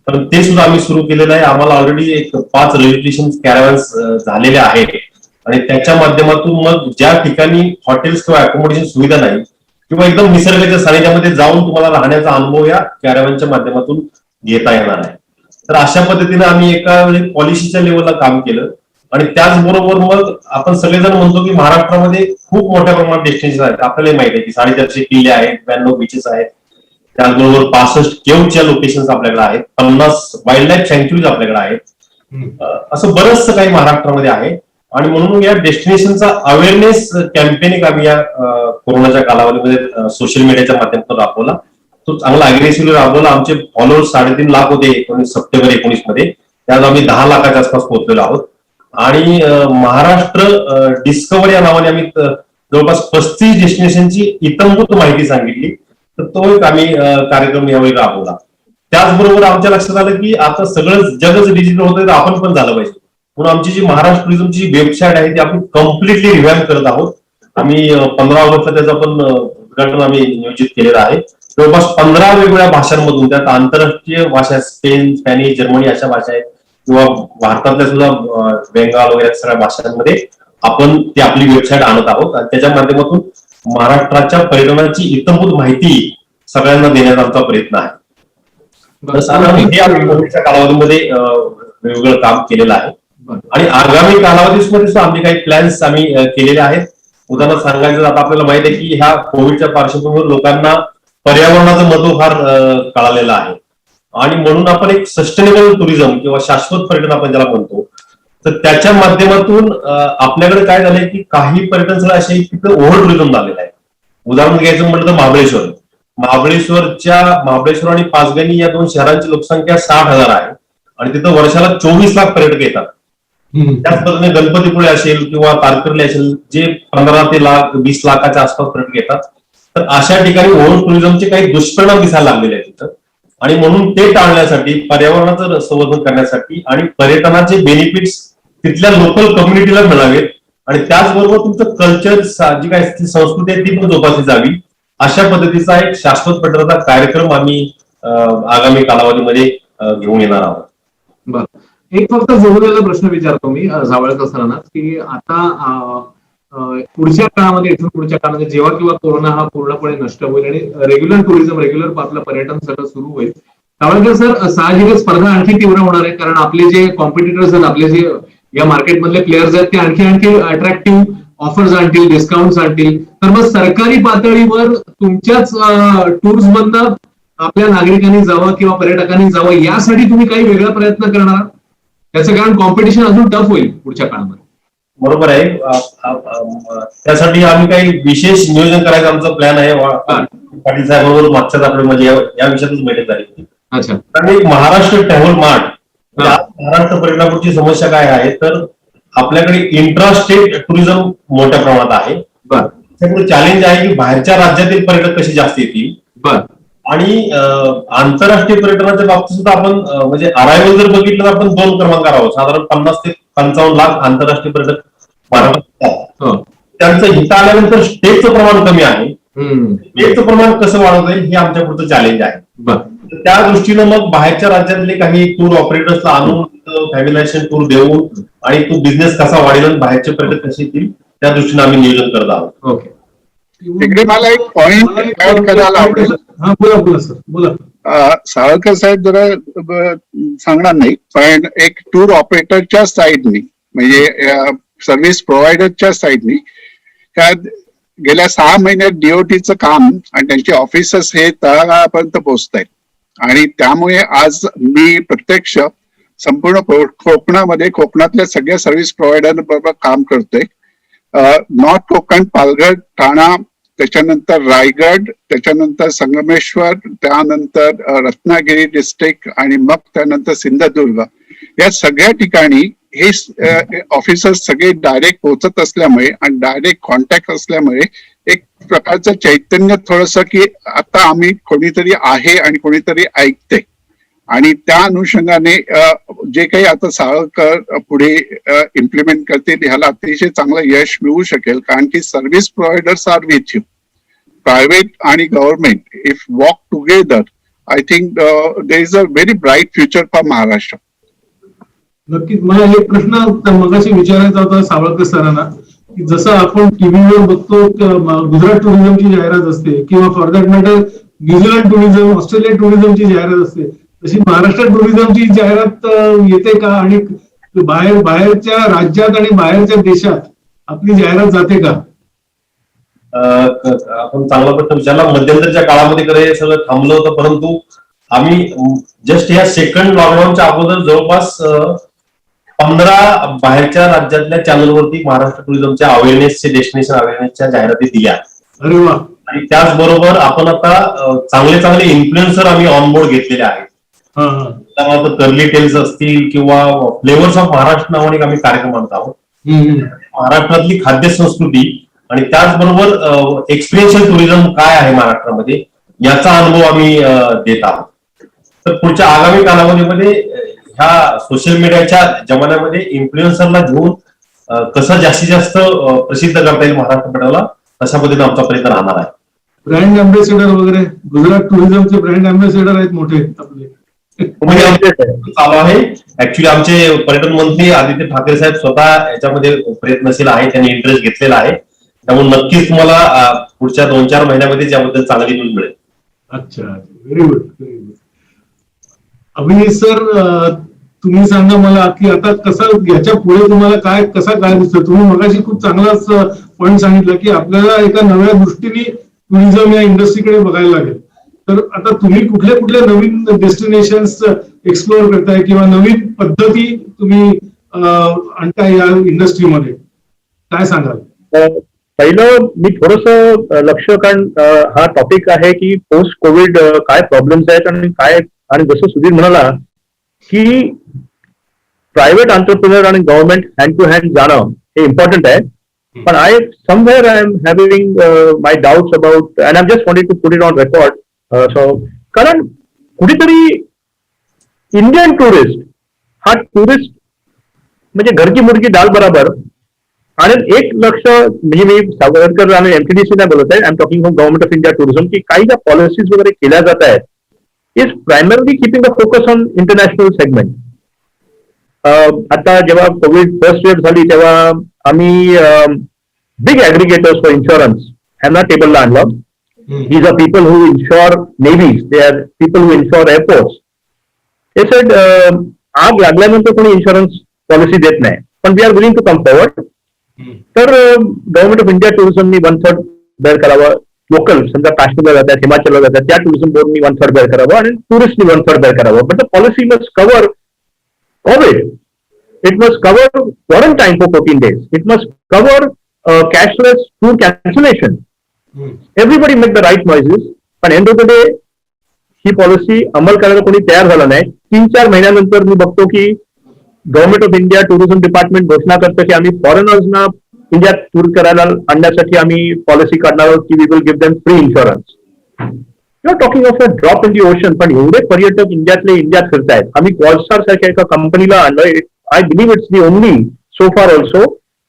पण ते सुद्धा आम्ही सुरू केलेलं आहे. आम्हाला ऑलरेडी एक 5 रजिस्ट्रेशन कॅराव्हॅन्स झालेले आहेत आणि त्याच्या माध्यमातून मग ज्या ठिकाणी हॉटेल्स किंवा अकोमोडेशन सुविधा नाही किंवा एकदम निसर्गाच्या सानिध्यामध्ये जाऊन तुम्हाला राहण्याचा अनुभव या कॅराव्हॅनच्या माध्यमातून घेता येणार आहे. तर अशा पद्धतीने आम्ही एका पॉलिसीच्या लेवलला काम केलं आणि त्याचबरोबर मग आपण सगळेजण म्हणतो की महाराष्ट्रामध्ये खूप मोठ्या प्रमाणात डेस्टिनेशन आहेत. आपल्याला माहिती आहे की 450 किल्ले आहेत, 92 बीचेस आहेत, त्याचबरोबर 65 केव्हच्या लोकेशन्स आपल्याकडे आहेत, 50 वाईल्ड लाईफ सँच्युरीज आपल्याकडे आहेत, असं बरंचसं काही महाराष्ट्रामध्ये आहे आणि म्हणून या डेस्टिनेशनचा अवेअरनेस कॅम्पेनिंग आम्ही या कोरोनाच्या कालावधीमध्ये सोशल मीडियाच्या माध्यमातून राबवला. तो चांगला अग्रेसिव्हली राबवला. आमचे फॉलोअर्स 3.5 लाख होते सप्टेंबर 19 मध्ये, त्यात आम्ही 10 लाखाच्या आसपास पोहोचलेलो आहोत आणि महाराष्ट्र डिस्कव्हर या नावाने आम्ही जवळपास 35 डेस्टिनेशनची इतंभूत माहिती सांगितली. तर तो एक आम्ही कार्यक्रम यावेळी राबवला. त्याचबरोबर आमच्या लक्षात आलं की आता सगळं जगच डिजिटल होतंय तर आपण पण झालं पाहिजे म्हणून आमची जी महाराष्ट्र टुरिझमची वेबसाईट आहे ती आपण कम्प्लिटली रिव्हॅम्प करत आहोत. आम्ही 15 ऑगस्टला त्याचं पण उद्घाटन आम्ही नियोजित केलेलं आहे. जवळपास 15 वेगवेगळ्या भाषांमधून, त्यात आंतरराष्ट्रीय भाषा स्पेन, स्पॅनिश, जर्मनी अशा भाषा आहेत किंवा भारतातल्या सुद्धा बेंगाल वगैरे सगळ्या भाषांमध्ये आपण ती आपली वेबसाईट आणत आहोत आणि त्याच्या माध्यमातून महाराष्ट्राच्या पर्यटनाची इतंभूत माहिती सगळ्यांना देण्याचा आमचा प्रयत्न आहे. हे आम्ही कोविडच्या कालावधीमध्ये वेगवेगळं काम केलेलं आहे आणि आगामी कालावधीमध्ये सुद्धा आमचे काही प्लॅन्स आम्ही केलेले आहेत. उदाहरण सांगायचं आता आपल्याला माहिती आहे की ह्या कोविडच्या पार्श्वभूमीवर लोकांना पर्यावरणाचं महत्व फार कळालेलं आहे आणि म्हणून आपण एक सस्टेनेबल टुरिझम किंवा शाश्वत पर्यटन आपण ज्याला म्हणतो, तर त्याच्या माध्यमातून आपल्याकडे काय झालंय की काही पर्यटन स्थळ असे तिथं ओव्हर टुरिझम झालेलं आहे. उदाहरण घ्यायचं म्हटलं तर महाबळेश्वर आणि पाचगणी या दोन शहरांची लोकसंख्या 60,000 आहे आणि तिथं वर्षाला 24 लाख पर्यटक येतात. त्याच पद्धतीने गणपतीपुळे असेल किंवा तारकर्ली असेल जे 15 ते 20 लाखाच्या आसपास पर्यटक येतात. तर अशा ठिकाणी ओव्हर टुरिझमचे काही दुष्परिणाम दिसायला लागलेले आहेत तिथं आणि म्हणून ते टाळण्यासाठी, पर्यावरणाचं संवर्धन करण्यासाठी आणि पर्यटनाचे बेनिफिट्स तिथल्या लोकल कम्युनिटीला मिळावेत आणि त्याचबरोबर तुमचं कल्चर, जी काय संस्कृती आहे ती पण जोपासली जावी, अशा पद्धतीचा एक शाश्वत पर्यटनाचा कार्यक्रम आम्ही आगामी कालावधीमध्ये घेऊन येणार आहोत. बरं, एक फक्त जोडलेला प्रश्न विचारतो मी जावळकर सरांना की आता पुढच्या काळामध्ये, इथून पुढच्या काळामध्ये जेव्हा किंवा कोरोना हा पूर्णपणे नष्ट होईल आणि रेग्युलर टुरिझम, रेग्युलर आपलं पर्यटन सगळं सुरू होईल, जावळकर सर साहजिकच स्पर्धा आणखी तीव्र होणार आहे कारण आपले जे कॉम्पिटिटर्स आहेत, आपले जे या मार्केटमधले प्लेयर्स आहेत ते आणखी अट्रॅक्टिव्ह ऑफर्स आणतील, डिस्काउंट्स आणतील. तर मग सरकारी पातळीवर तुमच्याच टूर्स मधनं आपल्या नागरिकांनी जावं किंवा पर्यटकांनी जावं यासाठी तुम्ही काही वेगळा प्रयत्न करणार? त्याचं कारण कॉम्पिटिशन अजून टफ होईल पुढच्या काळामध्ये. बरोबर आहे. त्यासाठी आम्ही काही विशेष नियोजन करायचं आमचा प्लॅन आहे. पाटील साहेबांबरोबर मागच्याच आठवड्यामध्ये या विषयातच बैठक झाली होती. अच्छा. कारण एक महाराष्ट्र ट्रॅव्हल मार्ट, महाराष्ट्र पर्यटनाची समस्या काय आहे तर आपल्याकडे इंट्रा स्टेट टुरिझम मोठ्या प्रमाणात आहे. त्यामुळे चॅलेंज आहे की बाहेरच्या राज्यातील पर्यटक कसे जास्त येतील आणि आंतरराष्ट्रीय पर्यटनाच्या बाबतीत सुद्धा आपण म्हणजे अरायव्हल जर बघितलं तर आपण 2 क्रमांकावर आहोत. साधारण 50 ते 55 लाख आंतरराष्ट्रीय पर्यटक महाराष्ट्रात. त्यांचं हित आल्यानंतर स्टेजचं प्रमाण कमी आहे. स्टेजचं प्रमाण कसं वाढवता येईल हे आमच्या पुढचं चॅलेंज आहे. त्या दृष्टीनं मग बाहेरच्या राज्यातले काही टूर ऑपरेटर्सला आणून फॅमिलायझेशन टूर देऊन आणि तो बिझनेस कसा वाढेल आणि बाहेरचे पर्यटक कसे येतील त्या दृष्टीने आम्ही नियोजन करत आहोत. ओके. इकडे मला एक पॉइंट ऍड करायला आवडेल. बोला सर, बोला. सावरकर साहेब जरा सांगणार नाही, पण एक टूर ऑपरेटरच्या साईडनी म्हणजे सर्व्हिस प्रोव्हायडरच्या साईडनी गेल्या 6 महिन्यात डीओटीचं काम आणि त्यांचे ऑफिसर्स हे तळागाळापर्यंत पोहोचत आहेत आणि त्यामुळे आज मी प्रत्यक्ष संपूर्ण कोकणामध्ये कोकणातल्या सगळ्या सर्व्हिस प्रोव्हायडर बरोबर काम करतोय. नॉर्थ कोकण, पालघर, ठाणा, त्याच्यानंतर रायगड, त्याच्यानंतर संगमेश्वर, त्यानंतर रत्नागिरी डिस्ट्रिक्ट आणि मग त्यानंतर सिंधुदुर्ग, या सगळ्या ठिकाणी हे ऑफिसर्स सगळे डायरेक्ट पोहोचत असल्यामुळे आणि डायरेक्ट कॉन्टॅक्ट असल्यामुळे एक प्रकारचं चैतन्य थोडंसं की आता आम्ही कोणीतरी आहे आणि कोणीतरी ऐकते आणि त्या अनुषंगाने जे काही आता सावरकर पुढे इम्प्लिमेंट करतील ह्याला अतिशय चांगलं यश मिळू शकेल. कारण की service providers are with you, private आणि government, if walk together, I think there is a very bright future for Maharashtra. नक्कीच. मला एक प्रश्न मगाशी विचारायचा होता सावरकर सरांना की जसं आपण टीव्हीवर बघतो गुजरात टुरिझमची जाहिरात असते किंवा for that matter New Zealand tourism, Australia टुरिझमची जाहिरात असते, तशी महाराष्ट्र टुरिझमची जाहिरात येते का आणि बाहेरच्या राज्यात आणि बाहेरच्या देशात आपली जाहिरात जाते का? आपण चांगला प्रश्न विचारला. मध्यंतरच्या काळामध्ये सगळं थांबलं होतं, परंतु आम्ही जस्ट या सेकंड लॉकडाऊनच्या अगोदर जवळपास 15 बाहेरच्या राज्यातल्या चॅनलवरती महाराष्ट्र टुरिझमच्या अवेअरनेसचे, डेस्टिनेशन अवेअरनेसच्या जाहिराती दिल्या. अरे वा. आणि त्याचबरोबर आपण आता चांगले इन्फ्लुएन्सर आम्ही ऑनबोर्ड घेतलेले आहेत. कर्ली टेल्स असतील किंवा फ्लेवर्स ऑफ महाराष्ट्र नावाने आम्ही कार्यक्रम आणत आहोत. महाराष्ट्रातली खाद्य संस्कृती आणि त्याचबरोबर एक्सपिरियन्शियल टुरिझम काय आहे महाराष्ट्रामध्ये याचा अनुभव आम्ही देत आहोत. तर पुढच्या आगामी कालावधीमध्ये ह्या सोशल मीडियाच्या जमान्यामध्ये इन्फ्लुएन्सरला घेऊन कसं जास्तीत जास्त प्रसिद्ध करता येईल महाराष्ट्र पर्यटनाला, तशा पद्धतीने आमचा प्रयत्न राहणार आहे. ब्रँड अँबॅसेडर वगैरे गुजरात टुरिझमचे ब्रँड अँबॅसेडर आहेत मोठे आपले चालू आहे. ऍक्च्युली आमचे पर्यटन मंत्री आदित्य ठाकरे साहेब स्वतः याच्यामध्ये प्रयत्नशील आहे, त्यांनी इंटरेस्ट घेतलेला आहे. त्यामुळे नक्कीच तुम्हाला पुढच्या 2-4 महिन्यामध्ये याबद्दल चांगली न्यूज मिळेल. अच्छा, व्हेरी गुड, व्हेरी गुड. अभिनीत सर, तुम्ही सांगा मला की आता कसं याच्या पुढे तुम्हाला कसा काय दिसतं. तुम्ही मगाशी खूप चांगलाच पॉईंट सांगितलं की आपल्याला एका नव्या दृष्टीने टुरिझम या इंडस्ट्रीकडे बघायला लागेल. तर आता तुम्ही कुठले नवीन डेस्टिनेशन्स एक्सप्लोअर करताय किंवा नवीन पद्धती तुम्ही आणताय या इंडस्ट्रीमध्ये, काय सांगाल? पहिलं मी थोडस लक्ष, कारण हा टॉपिक आहे की पोस्ट कोविड काय प्रॉब्लेम्स आहेत आणि काय, आणि जसं सुधीर म्हणाला की प्रायव्हेट एंटरप्रेन्योर आणि गव्हर्नमेंट हँड टू हँड जाणं हे इम्पॉर्टंट आहे. पण I am having my doubts about, and I just wanted to put it on record. So कारण कुठेतरी इंडियन टुरिस्ट हा टुरिस्ट म्हणजे घरची मुर्गी डाल बराबर. आणि एक लक्ष म्हणजे मी सावरकर आणि एमटीडीसी नाही बोलत आहे, I am talking from government of India tourism, की काही ज्या पॉलिसीज वगैरे केल्या जात आहेत is primarily keeping the focus on international segment. आता जेव्हा कोविड फर्स्ट वेव्ह झाली तेव्हा आम्ही बिग ऍग्रिगेटर्स फॉर इन्शुरन्स ह्यांना टेबलला आणलं. These are people who insure navies, they are people who insure airports. They said, आग लागल्यानंतर कोणी इन्शुरन्स पॉलिसी देत नाही, पण we are willing to come forward. तर गव्हर्नमेंट ऑफ इंडिया टुरिझमनी 1/3 बेअर करावं, लोकल समजा काश्मीरला जातात, हिमाचलला जातात त्या टुरिझम बोर्डनी 1/3 बेअर करावं आणि टुरिस्टनी 1/3 बेअर करावं. But the policy must cover COVID, it must cover quarantine for 14 days, it must cover cashless tour cancellation. Everybody make the right noises, पण एंड ऑफ द डे ही पॉलिसी अंमल करायला कोणी तयार झाला नाही. 3-4 महिन्यानंतर मी बघतो की government of India tourism department घोषणा करतं की आम्ही फॉरेनर्सना इंडियात टूर करायला आणण्यासाठी आम्ही पॉलिसी काढणार आहोत की we will give them free insurance. You are talking of a drop in the ocean. पण एवढे पर्यटक इंडियात फिरतायत. आम्ही क्वालस्टार सारख्या एका कंपनीला आणलं. I believe it's the only so फार also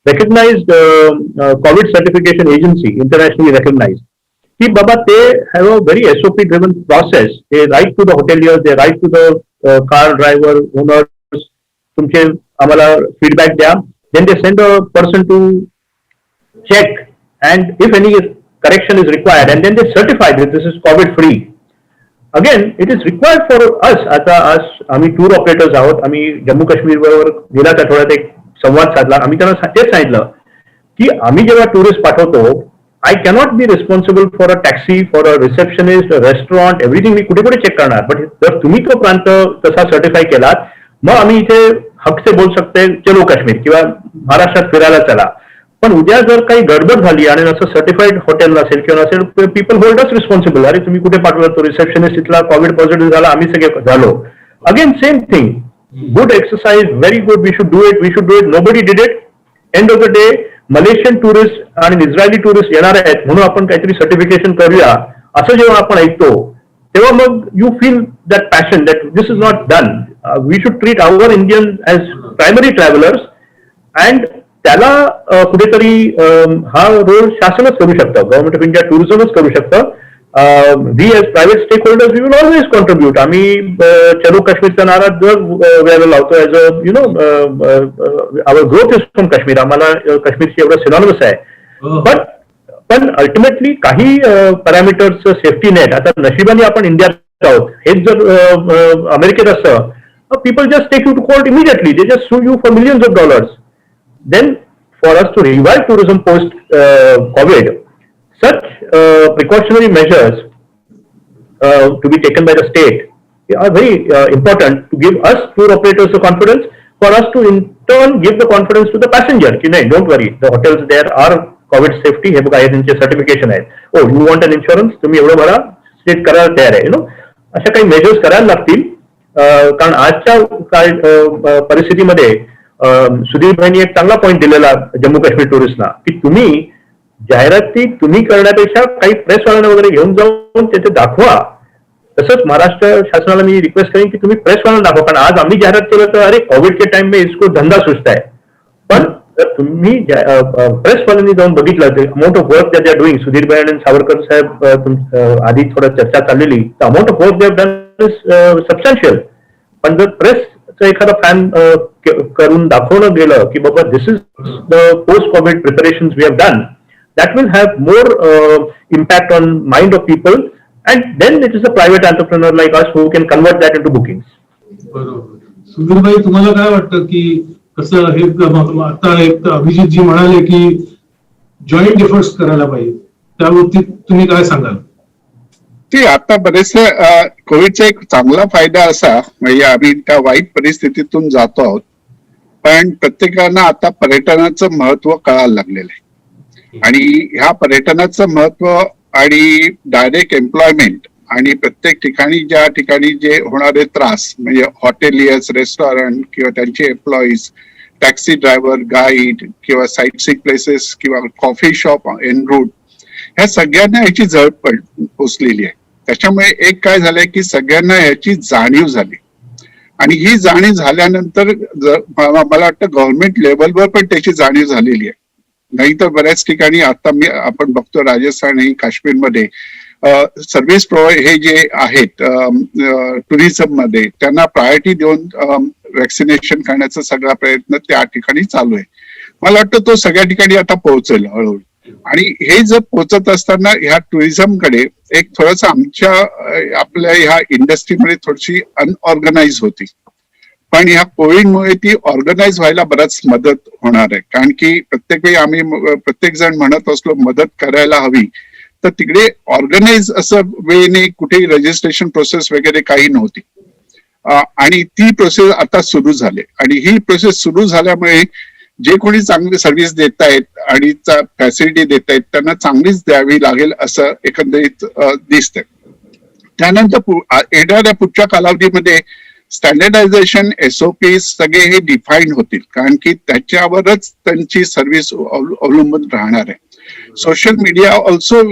recognized COVID certification agency, internationally recognized, ki baba they have a very SOP driven process. They write to the hoteliers, they write to the car driver owners, tumche amala feedback dya, then they send a person to check, and if any correction is required, and then they certify that this is COVID free. Again, it is required for us. आता आम्ही tour operators आहोत. आम्ही जम्मू काश्मीर बरोबर गेल्या आठवड्यात एक संवाद साधला. आम्ही त्यांना तेच सांगितलं की आम्ही जेव्हा टुरिस्ट पाठवतो, I cannot be responsible for a taxi, for a receptionist, restaurant, everything मी कुठे कुठे चेक करणार. बट जर तुम्ही तो प्रांत तसा सर्टिफाय केलात, मग आम्ही इथे हक से बोल शकते चलो काश्मीर किंवा महाराष्ट्रात फिरायला चला. पण उद्या जर काही गडबड झाली आणि असं सर्टिफाईड हॉटेल नसेल किंवा नसेल, पीपल होल्ड अस रिस्पॉन्सिबल. अरे तुम्ही कुठे पाठवला, तो रिसेप्शनिस्ट इथला कोविड पॉझिटिव्ह झाला, आम्ही सगळे झालो. Again same thing. Good exercise, very good. We should do it. Nobody did it. End of the day, Malaysian tourists आणि इस्रायली टुरिस्ट येणार आहेत म्हणून आपण काहीतरी सर्टिफिकेशन करूया असं जेव्हा आपण ऐकतो, तेव्हा मग you feel that passion that this is not done. We should treat our Indian as primary travellers, and त्याला कुठेतरी हा रोल शासनच करू शकतं, गव्हर्नमेंट ऑफ इंडिया टुरिझमच करू शकतं. we as private stakeholders, we will always contribute. आम्ही चलो काश्मीरचा नारा दर वेळेला लावतो as a you know our growth is from Kashmir. आम्हाला काश्मीरशी एवढं सिनॉनिमस आहे. पण अल्टिमेटली काही पॅरामीटर्स सेफ्टी नेट, आता नशिबाने आपण इंडियात आहोत. हेच जर अमेरिकेत असतं, people just take you to court immediately, they just sue you for millions of dollars. Then for us to revive tourism post COVID, such precautionary measures to be taken by the state are very important to give us tour operators the confidence, for us to in turn give the confidence to the passenger ki nahi, don't worry, the hotels there are COVID safety, हे बघा हे त्यांचे certification आहे. ओ you want an insurance, तुम्ही एवढं मला state करायला तयार आहे. अशा काही मेजर्स करायला लागतील. कारण आजच्या परिस्थितीमध्ये सुधीर भाईंनी एक चांगला पॉईंट दिलेला जम्मू काश्मीर टुरिस्टना, की तुम्ही जाहिराती तुम्ही करण्यापेक्षा काही प्रेसवाल्यांना वगैरे घेऊन जाऊन तिथे दाखवा. तसंच महाराष्ट्र शासनाला मी रिक्वेस्ट करेन की तुम्ही प्रेसवाल्यांना दाखवा. कारण आज आम्ही जाहिरात केलं तर अरे कोविड के टाइम में इसको धंदा सुचता है, पण जर तुम्ही प्रेसवाल्यांनी जाऊन बघितलं तर amount of work that they are doing, Sudhir भाई आणि सावरकर साहेब आधी थोडं चर्चा चाललेली, तर amount of work they have done is substantial. पण जर प्रेसचं एखादा फॅन करून दाखवलं गेलं की बाबा this is the post COVID preparations we have done, that will have more impact on mind of people, and then it is a private entrepreneur like us who can convert that into bookings. बरोबर. सुधीरभाई, तुम्हाला काय वाटतं की कसं हे आता एक अभिजित जी म्हणाले की जॉईंट एफर्ट्स करायला पाहिजे, त्या बाबतीत तुम्ही काय सांगाल? ते आता बरेचसे कोविडचा एक चांगला फायदा असा, म्हणजे आम्ही त्या वाईट परिस्थितीतून जातो आहोत, पण प्रत्येकानं आता पर्यटनाचं महत्व कळायला लागलेलं आहे. आणि ह्या पर्यटनाचं महत्व आणि डायरेक्ट एम्प्लॉयमेंट आणि प्रत्येक ठिकाणी ज्या ठिकाणी जे होणारे त्रास, म्हणजे हॉटेलियर्स, रेस्टॉरंट किंवा त्यांचे एम्प्लॉईज, टॅक्सी ड्रायव्हर, गाईड किंवा साईट सीइंग प्लेसेस किंवा कॉफी शॉप एन रूट, ह्या सगळ्यांना याची झळ पोचलेली आहे. त्याच्यामुळे एक काय झालंय की सगळ्यांना याची जाणीव झाली, आणि ही जाणीव झाल्यानंतर मला वाटतं गव्हर्नमेंट लेवलवर पण त्याची जाणीव झालेली आहे. नाही तर बऱ्याच ठिकाणी आता आपण बघतो राजस्थान आणि काश्मीरमध्ये सर्व्हिस हे जे आहेत टुरिझम मध्ये, त्यांना प्रायोरिटी देऊन वॅक्सिनेशन करण्याचा सगळा प्रयत्न त्या ठिकाणी चालू आहे. मला वाटतं तो सगळ्या ठिकाणी आता पोहोचेल हळूहळू. आणि हे जर पोहोचत असताना ह्या टुरिझमकडे एक थोडंसं आपल्या ह्या इंडस्ट्रीमध्ये थोडीशी अनऑर्गनाइज होती, पण ह्या कोविडमुळे ती ऑर्गनाइज व्हायला बराच मदत होणार आहे. कारण की प्रत्येक वेळी आम्ही प्रत्येक जण म्हणत असलो मदत करायला हवी, तर तिकडे ऑर्गनाइज असं वेळेने कुठेही रजिस्ट्रेशन प्रोसेस वगैरे काही नव्हती, आणि ती प्रोसेस आता सुरू झाली. आणि ही प्रोसेस सुरू झाल्यामुळे जे कोणी चांगली सर्व्हिस देत आहेत आणि फॅसिलिटी देत आहेत त्यांना चांगलीच द्यावी लागेल असं एकंदरीत दिसतंय. त्यानंतर येणाऱ्या पुढच्या कालावधीमध्ये स्टँडर्डायझेशन, SOP सगळे हे डिफाईन होतील, कारण की त्याच्यावरच त्यांची सर्व्हिस अवलंबून राहणार आहे. Social media also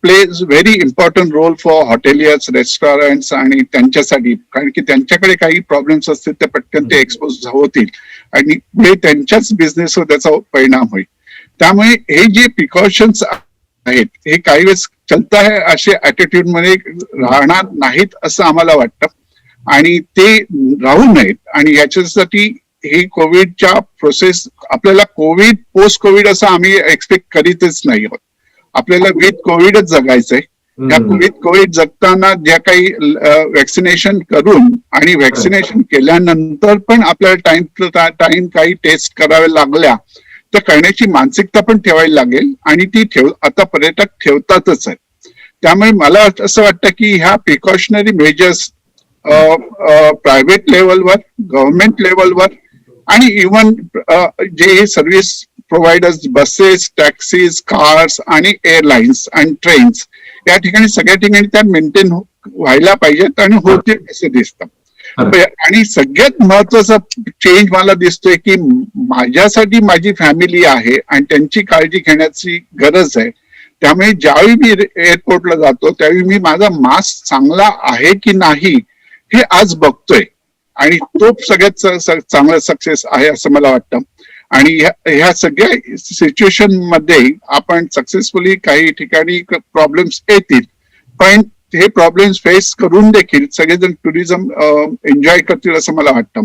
plays very important role for hoteliers, restaurants आणि त्यांच्यासाठी, कारण की त्यांच्याकडे काही प्रॉब्लेम्स असतील तर पटकन ते एक्सपोज होतील आणि पुढे त्यांच्याच बिझनेसवर त्याचा परिणाम होईल. त्यामुळे हे जे प्रिकॉशन्स आहेत हे काही वेळेस चलता है असे ऍटिट्यूड मध्ये राहणार नाहीत असं आम्हाला वाटतं, आणि ते राहू नयेत. आणि याच्यासाठी ही कोविडच्या प्रोसेस, आपल्याला कोविड पोस्ट कोविड असं आम्ही एक्सपेक्ट करीतच नाही आहोत. आपल्याला विथ कोविडच जगायचंय. या कोविड जगताना ज्या काही वॅक्सिनेशन करून आणि वॅक्सिनेशन केल्यानंतर पण आपल्याला टाइम काही टेस्ट कराव्या लागल्या तर करण्याची मानसिकता पण ठेवायला लागेल, आणि ती आता पर्यटक ठेवतातच आहे. त्यामुळे मला असं वाटतं की ह्या प्रिकॉशनरी मेजर्स प्रायव्हेट लेवलवर, गव्हर्नमेंट लेवलवर आणि इव्हन जे service providers, buses, taxis, cars आणि एअरलाइन्स आणि ट्रेन्स, या ठिकाणी सगळ्या ठिकाणी त्या मेंटेन व्हायला पाहिजेत आणि होतील असं दिसतं. आणि सगळ्यात महत्वाचा चेंज मला दिसतोय की माझ्यासाठी माझी फॅमिली आहे आणि त्यांची काळजी घेण्याची गरज आहे. त्यामुळे ज्यावेळी मी एअरपोर्टला जातो त्यावेळी मी माझा मास्क चांगला आहे की नाही हे आज बघतोय, आणि तो सगळ्यात चांगला सक्सेस आहे असं मला वाटतं. आणि ह्या सगळ्या सिच्युएशन मध्ये आपण सक्सेसफुली, काही ठिकाणी प्रॉब्लेम्स येतील पण हे प्रॉब्लेम्स फेस करून देखील सगळेजण टुरिझम एन्जॉय करतील असं मला वाटतं.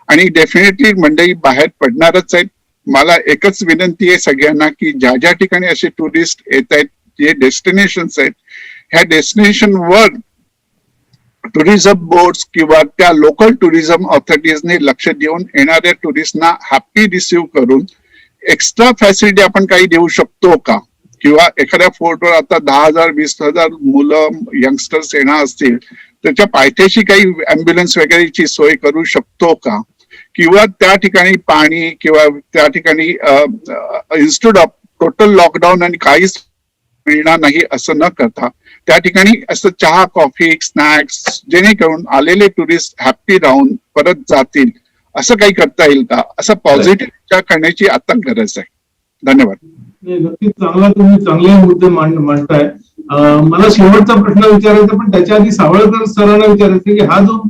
आणि डेफिनेटली मंडळी बाहेर पडणारच आहेत. मला एकच विनंती आहे सगळ्यांना की ज्या ज्या ठिकाणी असे टुरिस्ट येत आहेत, जे डेस्टिनेशन्स आहेत, ह्या डेस्टिनेशनवर टुरिझम बोर्ड्स किंवा त्या लोकल टुरिझम ऑथॉरिटीजने लक्ष देऊन येणाऱ्या टुरिस्टना हॅपी रिसिव्ह करून एक्स्ट्रा फॅसिलिटी आपण काही देऊ शकतो का, किंवा एखाद्या फोर्टवर आता 10,000 20,000 मुलं, यंगस्टर्स येणार असतील, त्याच्या पायथ्याशी काही अँब्युलन्स वगैरेची सोय करू शकतो का, किंवा त्या ठिकाणी पाणी, किंवा त्या ठिकाणी इन्स्टेड ऑफ टोटल लॉकडाऊन आणि काहीच मिळणार नाही असं न करता त्या ठिकाणी असं चहा, कॉफी, स्नॅक्स, जेणेकरून आलेले टुरिस्ट हॅप्पी राहून परत जातील, असं काही करता येईल का, असं पॉझिटिव्ह विचार करण्याची आता गरज आहे. धन्यवाद. नक्कीच तुम्ही चांगले मुद्दे मांडताय. मला शेवटचा प्रश्न विचारायचा, पण त्याच्या आधी सावळकर सरांना विचारायचं की हा जो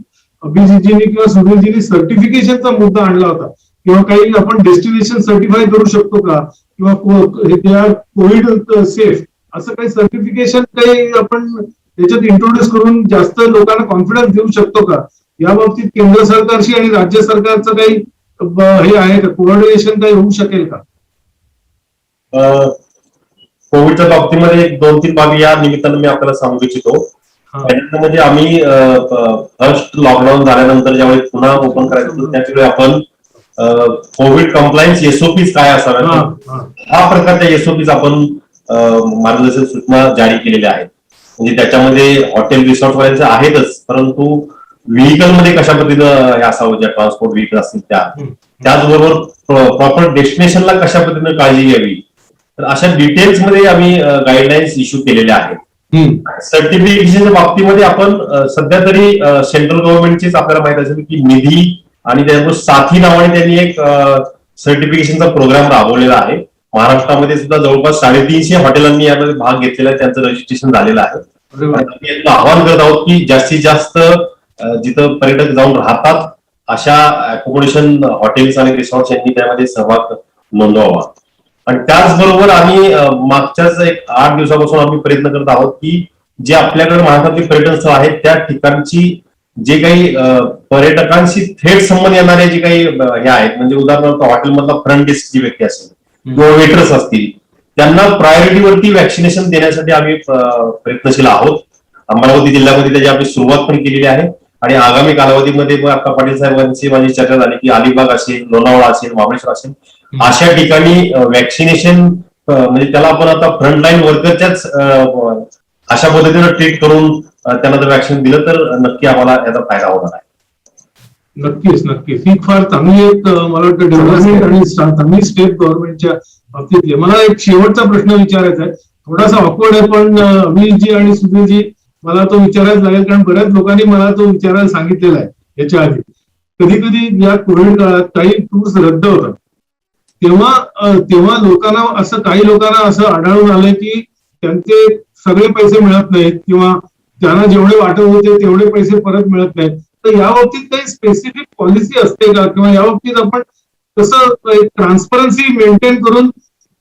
अभिजितजींनी किंवा सुधीरजींनी सर्टिफिकेशनचा मुद्दा आणला होता, किंवा काही आपण डेस्टिनेशन सर्टिफाय करू शकतो का, किंवा कोविड सेफ असं काही सर्टिफिकेशन काही आपण त्याच्यात इंट्रोड्यूस करून जास्त लोकांना कॉन्फिडन्स देऊ शकतो का, या बाबतीत केंद्र सरकारशी आणि राज्य सरकारचं काही हे आहे का, कोऑर्डिनेशन काही होऊ शकेल का? कोविडच्या बाबतीमध्ये 2-3 बाबी या निमित्तानं मी आपल्याला सांगू इच्छितो. पहिल्यांदा म्हणजे आम्ही फर्स्ट लॉकडाऊन झाल्यानंतर ज्यावेळी पुन्हा ओपन करायचं होतं त्यावेळी आपण कोविड कंप्लायन्स एसओपीज काय असाव्यात हा प्रकारच्या एसओपीज आपण मार्गदर्शक सूचना जारी केलेल्या आहेत. म्हणजे त्याच्यामध्ये हॉटेल रिसॉर्ट वाल्यांचे आहेतच, परंतु व्हेकल मध्ये कशा पद्धतीनं हे असावं, ज्या ट्रान्सपोर्ट व्हेकल असतील त्याचबरोबर प्रॉपर डेस्टिनेशनला कशा पद्धतीनं काळजी घ्यावी, तर अशा डिटेल्स मध्ये आम्ही गाईडलाईन्स इश्यू केलेल्या आहेत. सर्टिफिकेशनच्या बाबतीमध्ये आपण सध्या तरी सेंट्रल गव्हर्नमेंटचीच आपल्याला माहित असेल की निधी आणि त्याच्याबरोबर साथी नावाने त्यांनी एक सर्टिफिकेशनचा प्रोग्राम राबवलेला आहे. महाराष्ट्रामध्ये सुद्धा जवळपास 350 हॉटेलांनी यामध्ये भाग घेतलेला आहे, त्यांचं रजिस्ट्रेशन झालेलं आहे. आम्ही आवाहन करत आहोत की जास्तीत जास्त जिथं पर्यटक जाऊन राहतात अशा अकोमोडेशन हॉटेल्स आणि रिसॉर्ट्स यांनी त्यामध्ये सहभाग नोंदवावा. आणि त्याचबरोबर आम्ही मागच्याच एक 8 दिवसापासून आम्ही प्रयत्न करत आहोत की जे आपल्याकडे महाराष्ट्रातली पर्यटन स्थळ आहेत त्या ठिकाणची जे काही पर्यटकांशी थेट संबंध येणारे जे काही हे आहेत, म्हणजे उदाहरणार्थ हॉटेलमधला फ्रंट डेस्कची व्यक्ती असेल किंवा वेटर्स असतील, त्यांना प्रायोरिटीवरती वॅक्सिनेशन देण्यासाठी आम्ही प्रयत्नशील आहोत. अमरावती जिल्ह्यामध्ये त्याची आम्ही सुरुवात पण केलेली आहे आणि आगामी कालावधीमध्ये मग आता पाटील साहेबांची माझी चर्चा झाली की अलिबाग असेल, लोणावळा असेल, महाबळेश्वर असेल, अशा ठिकाणी वॅक्सिनेशन म्हणजे त्याला आपण आता फ्रंटलाईन वर्करच्याच अशा पद्धतीनं ट्रीट करून त्यांना जर वॅक्सिन दिलं तर नक्की आम्हाला याचा फायदा होणार आहे. नक्कीच ही फार चांगली एक मला वाटतं डेव्हलपमेंट आणि चांगली स्टेट गव्हर्नमेंटच्या बाबतीतली. मला एक शेवटचा प्रश्न विचारायचा आहे, थोडासा ऑकवर्ड आहे, पण अभिजीतजी आणि सुधीरजी मला तो विचारायला लागेल, कारण बऱ्याच लोकांनी मला तो विचारायला सांगितलेला आहे याच्या आधी. कधी कधी या कोविड काळात काही टूर्स रद्द होतात, तेव्हा लोकांना असं, काही लोकांना असं आढळून आलंय की त्यांचे सगळे पैसे मिळत नाहीत किंवा त्यांना जेवढे वाटत होते तेवढे पैसे परत मिळत नाहीत. तर या बाबतीत काही स्पेसिफिक पॉलिसी असते का, किंवा या बाबतीत आपण कसं एक ट्रान्सपरन्सी मेंटेन करून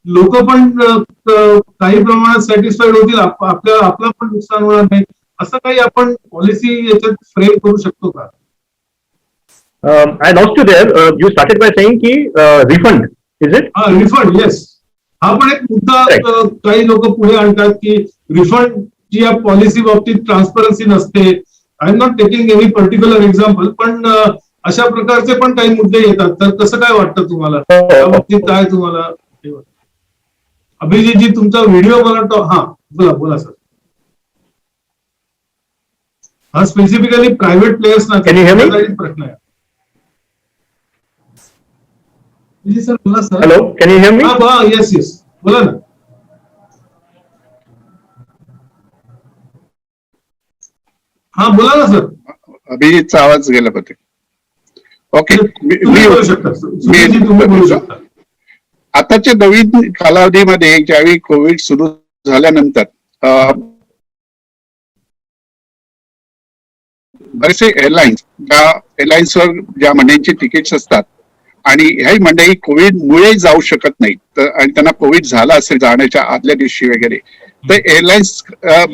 लोक पण काही प्रमाणात सॅटिस्फाईड होतील, आपलं पण नुकसान होणार नाही, असं काही आपण पॉलिसी याच्यात फ्रेम करू शकतो का? I lost you there. You started by saying की refund, is it? Refund, yes. हा पण एक मुद्दा काही लोक पुढे आणतात की रिफंड जी या पॉलिसी बाबतीत ट्रान्सपरन्सी नसते. I am not taking any particular example, पण अशा प्रकारचे पण काही मुद्दे येतात. तर कसं काय वाटतं तुम्हाला त्या बाबतीत? काय तुम्हाला अभिजीतजी तुमचा व्हिडिओ मला बोला सर. हा स्पेसिफिकली प्रायव्हेट प्लेयर्स ना प्रश्न आहे. सर बोला sir. Hello, can you here me? Yes बोला ना. हा बोला ना सर. अभिजितचा आवाज गेला होते. ओके, तुम्ही बोलू शकता. आताच्या नवीन कालावधीमध्ये ज्यावेळी कोविड सुरू झाल्यानंतर बरेचसे एअरलाइन्सवर ज्या मंडळींची तिकीट्स असतात आणि ह्याही मंडळी कोविडमुळे जाऊ शकत नाहीत, तर आणि त्यांना कोविड झाला असेल जाण्याच्या आदल्या दिवशी वगैरे, तर एअरलाइन्स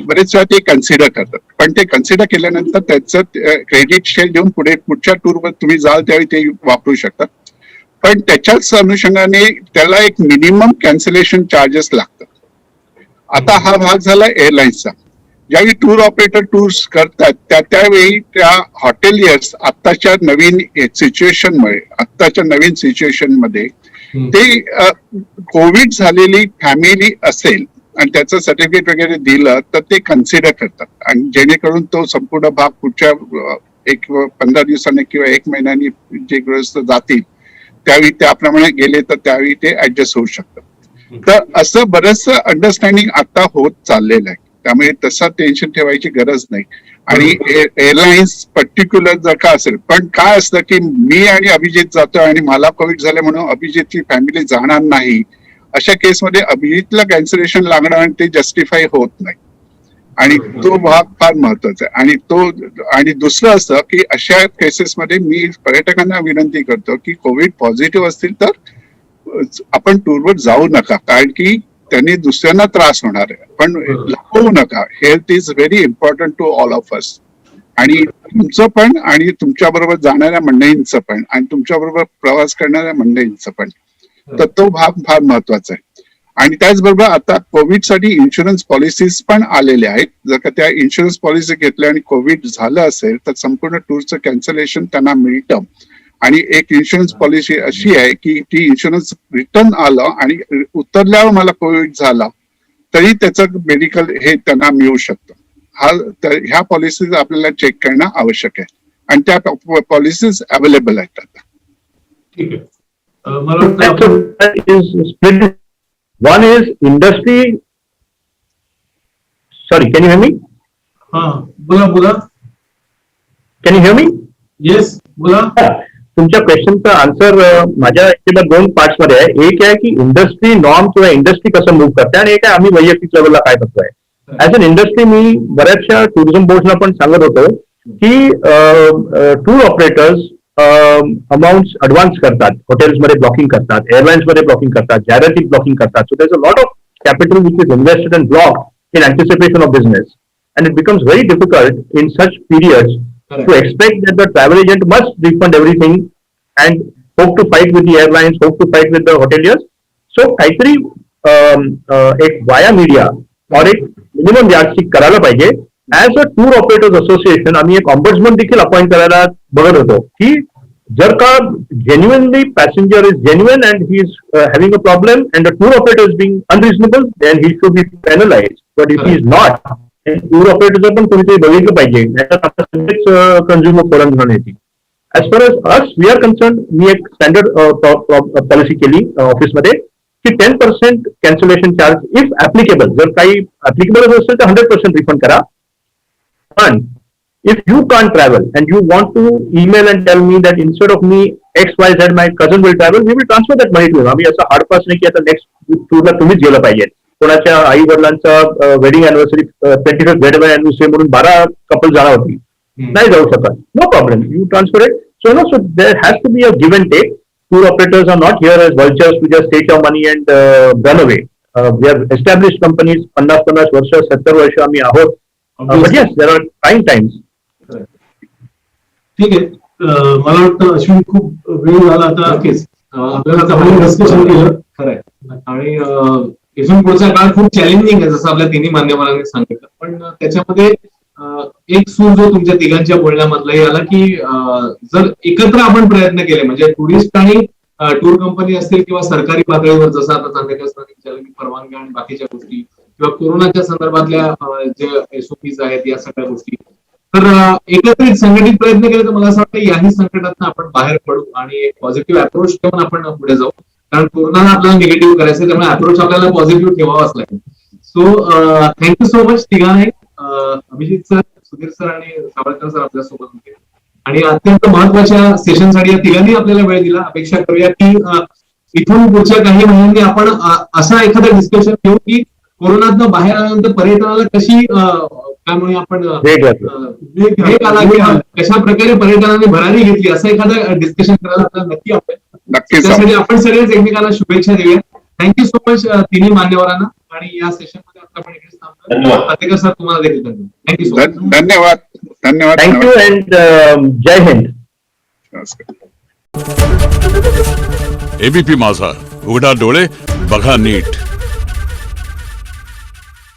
बरेच वेळा ते कन्सिडर करतात. पण ते कन्सिडर केल्यानंतर त्याचं क्रेडिट शेअर देऊन पुढच्या टूरवर तुम्ही जाल त्यावेळी ते वापरू शकतात. पण त्याच्याच अनुषंगाने त्याला एक मिनिमम कॅन्सलेशन चार्जेस लागतात. आता हा भाग झाला एअरलाइन्सचा. ज्यावेळी टूर ऑपरेटर टूर्स करतात त्यावेळी त्या हॉटेलियर्स आत्ताच्या नवीन सिच्युएशनमध्ये ते कोविड झालेली फॅमिली असेल आणि त्याचं सर्टिफिकेट वगैरे दिलं तर ते कन्सिडर करतात, आणि जेणेकरून तो संपूर्ण भाग पुढच्या 15 दिवसांनी किंवा 1 महिन्यानी जे गृहस्थ जातील त्यावेळी त्याप्रमाणे गेले तर त्यावेळी ते ऍडजस्ट होऊ शकतं. तर असं बरंचसं अंडरस्टँडिंग आता होत चाललेलं आहे, त्यामुळे तसं टेन्शन ठेवायची गरज नाही. आणि एअरलाइन्स पर्टिक्युलर जर का असेल, पण काय असतं की मी आणि अभिजित जातोय आणि मला कोविड झाले म्हणून अभिजितची फॅमिली जाणार नाही, अशा केसमध्ये अभिजितला कॅन्सलेशन लागणार आणि ते जस्टिफाय होत नाही. आणि तो भाग फार महत्वाचा आहे. आणि दुसरं असं की अशा केसेसमध्ये मी पर्यटकांना विनंती करतो की कोविड पॉझिटिव्ह असतील तर आपण टूरवर जाऊ नका, कारण की त्यांनी दुसऱ्यांना त्रास होणार आहे. पण लपवू नका. Health is very important to all of us, आणि तुमचं पण आणि तुमच्या बरोबर जाणाऱ्या मंडळींचं पण आणि तुमच्या बरोबर प्रवास करणाऱ्या मंडळींचं पण. तर तो भाग फार महत्वाचा आहे. आणि त्याचबरोबर आता कोविडसाठी इन्शुरन्स पॉलिसीज पण आलेल्या आहेत. जर का त्या इन्शुरन्स पॉलिसी घेतल्या आणि कोविड झालं असेल तर संपूर्ण टूरचं कॅन्सलेशन त्यांना मिळतं. आणि एक इन्शुरन्स पॉलिसी अशी आहे की ती इन्शुरन्स रिटर्न आलं आणि उतरल्यावर मला कोविड झाला तरी त्याचं मेडिकल हे त्यांना मिळू शकतं. ह्या पॉलिसीज आपल्याला चेक करणं आवश्यक आहे आणि त्या पॉलिसीज अवेलेबल आहेत आता. ठीक आहे. मला वाटतं आपण is split. One is industry. Sorry, can you hear me? हा बोला बोला. Can you hear me? Yes बोला. तुमच्या क्वेश्चनचा आन्सर माझ्या ऍक्च्युअली 2 पार्ट्स मध्ये आहे. एक आहे की इंडस्ट्री नॉर्म किंवा इंडस्ट्री कसं मूव्ह करते आणि एक आहे आम्ही वैयक्तिक लेवलला काय करतोय. ऍज अन इंडस्ट्री मी बऱ्याचशा टुरिझम बोर्डला पण सांगत होतो की टूर ऑपरेटर्स अमाऊंट ऍडव्हान्स करतात, हॉटेल्समध्ये ब्लॉकिंग करतात, एअरलाईन्स मध्ये ब्लॉकिंग करतात, जाहिरातीत ब्लॉकिंग करतात. So there is a lot of capital which is invested and blocked in anticipation of business and it becomes very difficult in such periods to expect that the travel agent must refund everything and hope to fight with the airlines, hope to fight with the hoteliers. So काहीतरी एक वाया media और एक minimum yardstick करायला पाहिजे. As a tour operators association आम्ही एक ऑम्बड्समन देखील अपॉइंट करायला बघत होतो की जर का genuinely passenger is genuine and he is having a problem and the tour operator is being unreasonable then he should be penalise. But if he is not tour ऑपरेटरचं पण कोणीतरी बघितलं पाहिजे. सगळेच कन्झ्युमर फोरम म्हणून येते. As far as we are आर कन्सर्न मी एक स्टँडर्ड पॉलिसी केली ऑफिसमध्ये की 10% कॅन्सलेशन चार्ज इफ ऍप्लिकेबल, जर काही ऍप्लिकेबल असेल तर 100% रिफंड करा. पण if you can't travel and you want to email and tell me that instead of me XYZ my cousin will travel, we will transfer that money to. आम्ही असं हार्डपास नाही की आता नेक्स्ट टूरला तुम्हीच गेलं पाहिजे. कोणाच्या आई वडिलांचा wedding anniversary 25th wedding anniversary म्हणून 12 कपल जाणार होती, नाही जाऊ शकत. No problem, you transfer it. So there has to be a give and take. Tour operators are not here as vultures to just take your money and run away. We are established companies, 50 वर्ष 70 वर्ष आम्ही आहोत. But yes, there are trying times. ठीक आहे. मला वाटतं अश्विन खूप वेळ झाला आता. नक्कीच आपल्याला चांगलं डिस्कशन केलं. खरंय. आणि इथून पुढचा काळ खूप चॅलेंजिंग आहे जसं आपल्या तिन्ही मान्यवरांनी सांगितलं. पण त्याच्यामध्ये एक सूर जो तुमच्या तिघांच्या बोलण्यामधलाही आला की जर एकत्र आपण प्रयत्न केले म्हणजे टुरिस्ट आणि टूर कंपनी असतील किंवा सरकारी पातळीवर जसं आता चांदेकर सरांनी विचारलं की परवानगी आणि बाकीच्या गोष्टी किंवा कोरोनाच्या संदर्भातल्या जे SOPs आहेत या सगळ्या गोष्टी, तर एकत्रित संघटित प्रयत्न केले तर मला असं वाटतं याही संकटातून आपण बाहेर पडू आणि एक पॉझिटिव्ह अप्रोच ठेवून आपण पुढे जाऊ. कारण कोरोनाला आपल्याला निगेटिव्ह करायचं त्यामुळे अप्रोच आपल्याला पॉझिटिव्ह ठेवावाच लागेल. सो थँक्यू सो मच तिघांनी. अभिजित सर, सुधीर सर आणि सावळकर सर आपल्यासोबत होते आणि अत्यंत महत्वाच्या सेशनसाठी या तिघांनी आपल्याला वेळ दिला. अपेक्षा करूया की इथून पुढच्या काही महिन्यांनी आपण असा एखादं डिस्कशन घेऊ की कोरोनातनं बाहेर आल्यानंतर पर्यटनाला कशी काय म्हणूया आपण वेग आला किंवा कशा प्रकारे पर्यटनाने भरारी घेतली असं एखादं डिस्कशन करायला आपल्याला नक्की आवडेल. त्यासाठी आपण सगळेच एकमेकांना शुभेच्छा देऊया. थँक्यू सो मच तिन्ही मान्यवरांना. आणि या सेशन मध्ये आता आपण इकडेच थांबतो. फतेकर सर तुम्हाला देखील थँक्यू सो मच. धन्यवाद. धन्यवाद. थँक्यू अँड जय हिंद. नमस्कार. एबीपी माझा, उघडा डोळे बघा नीट.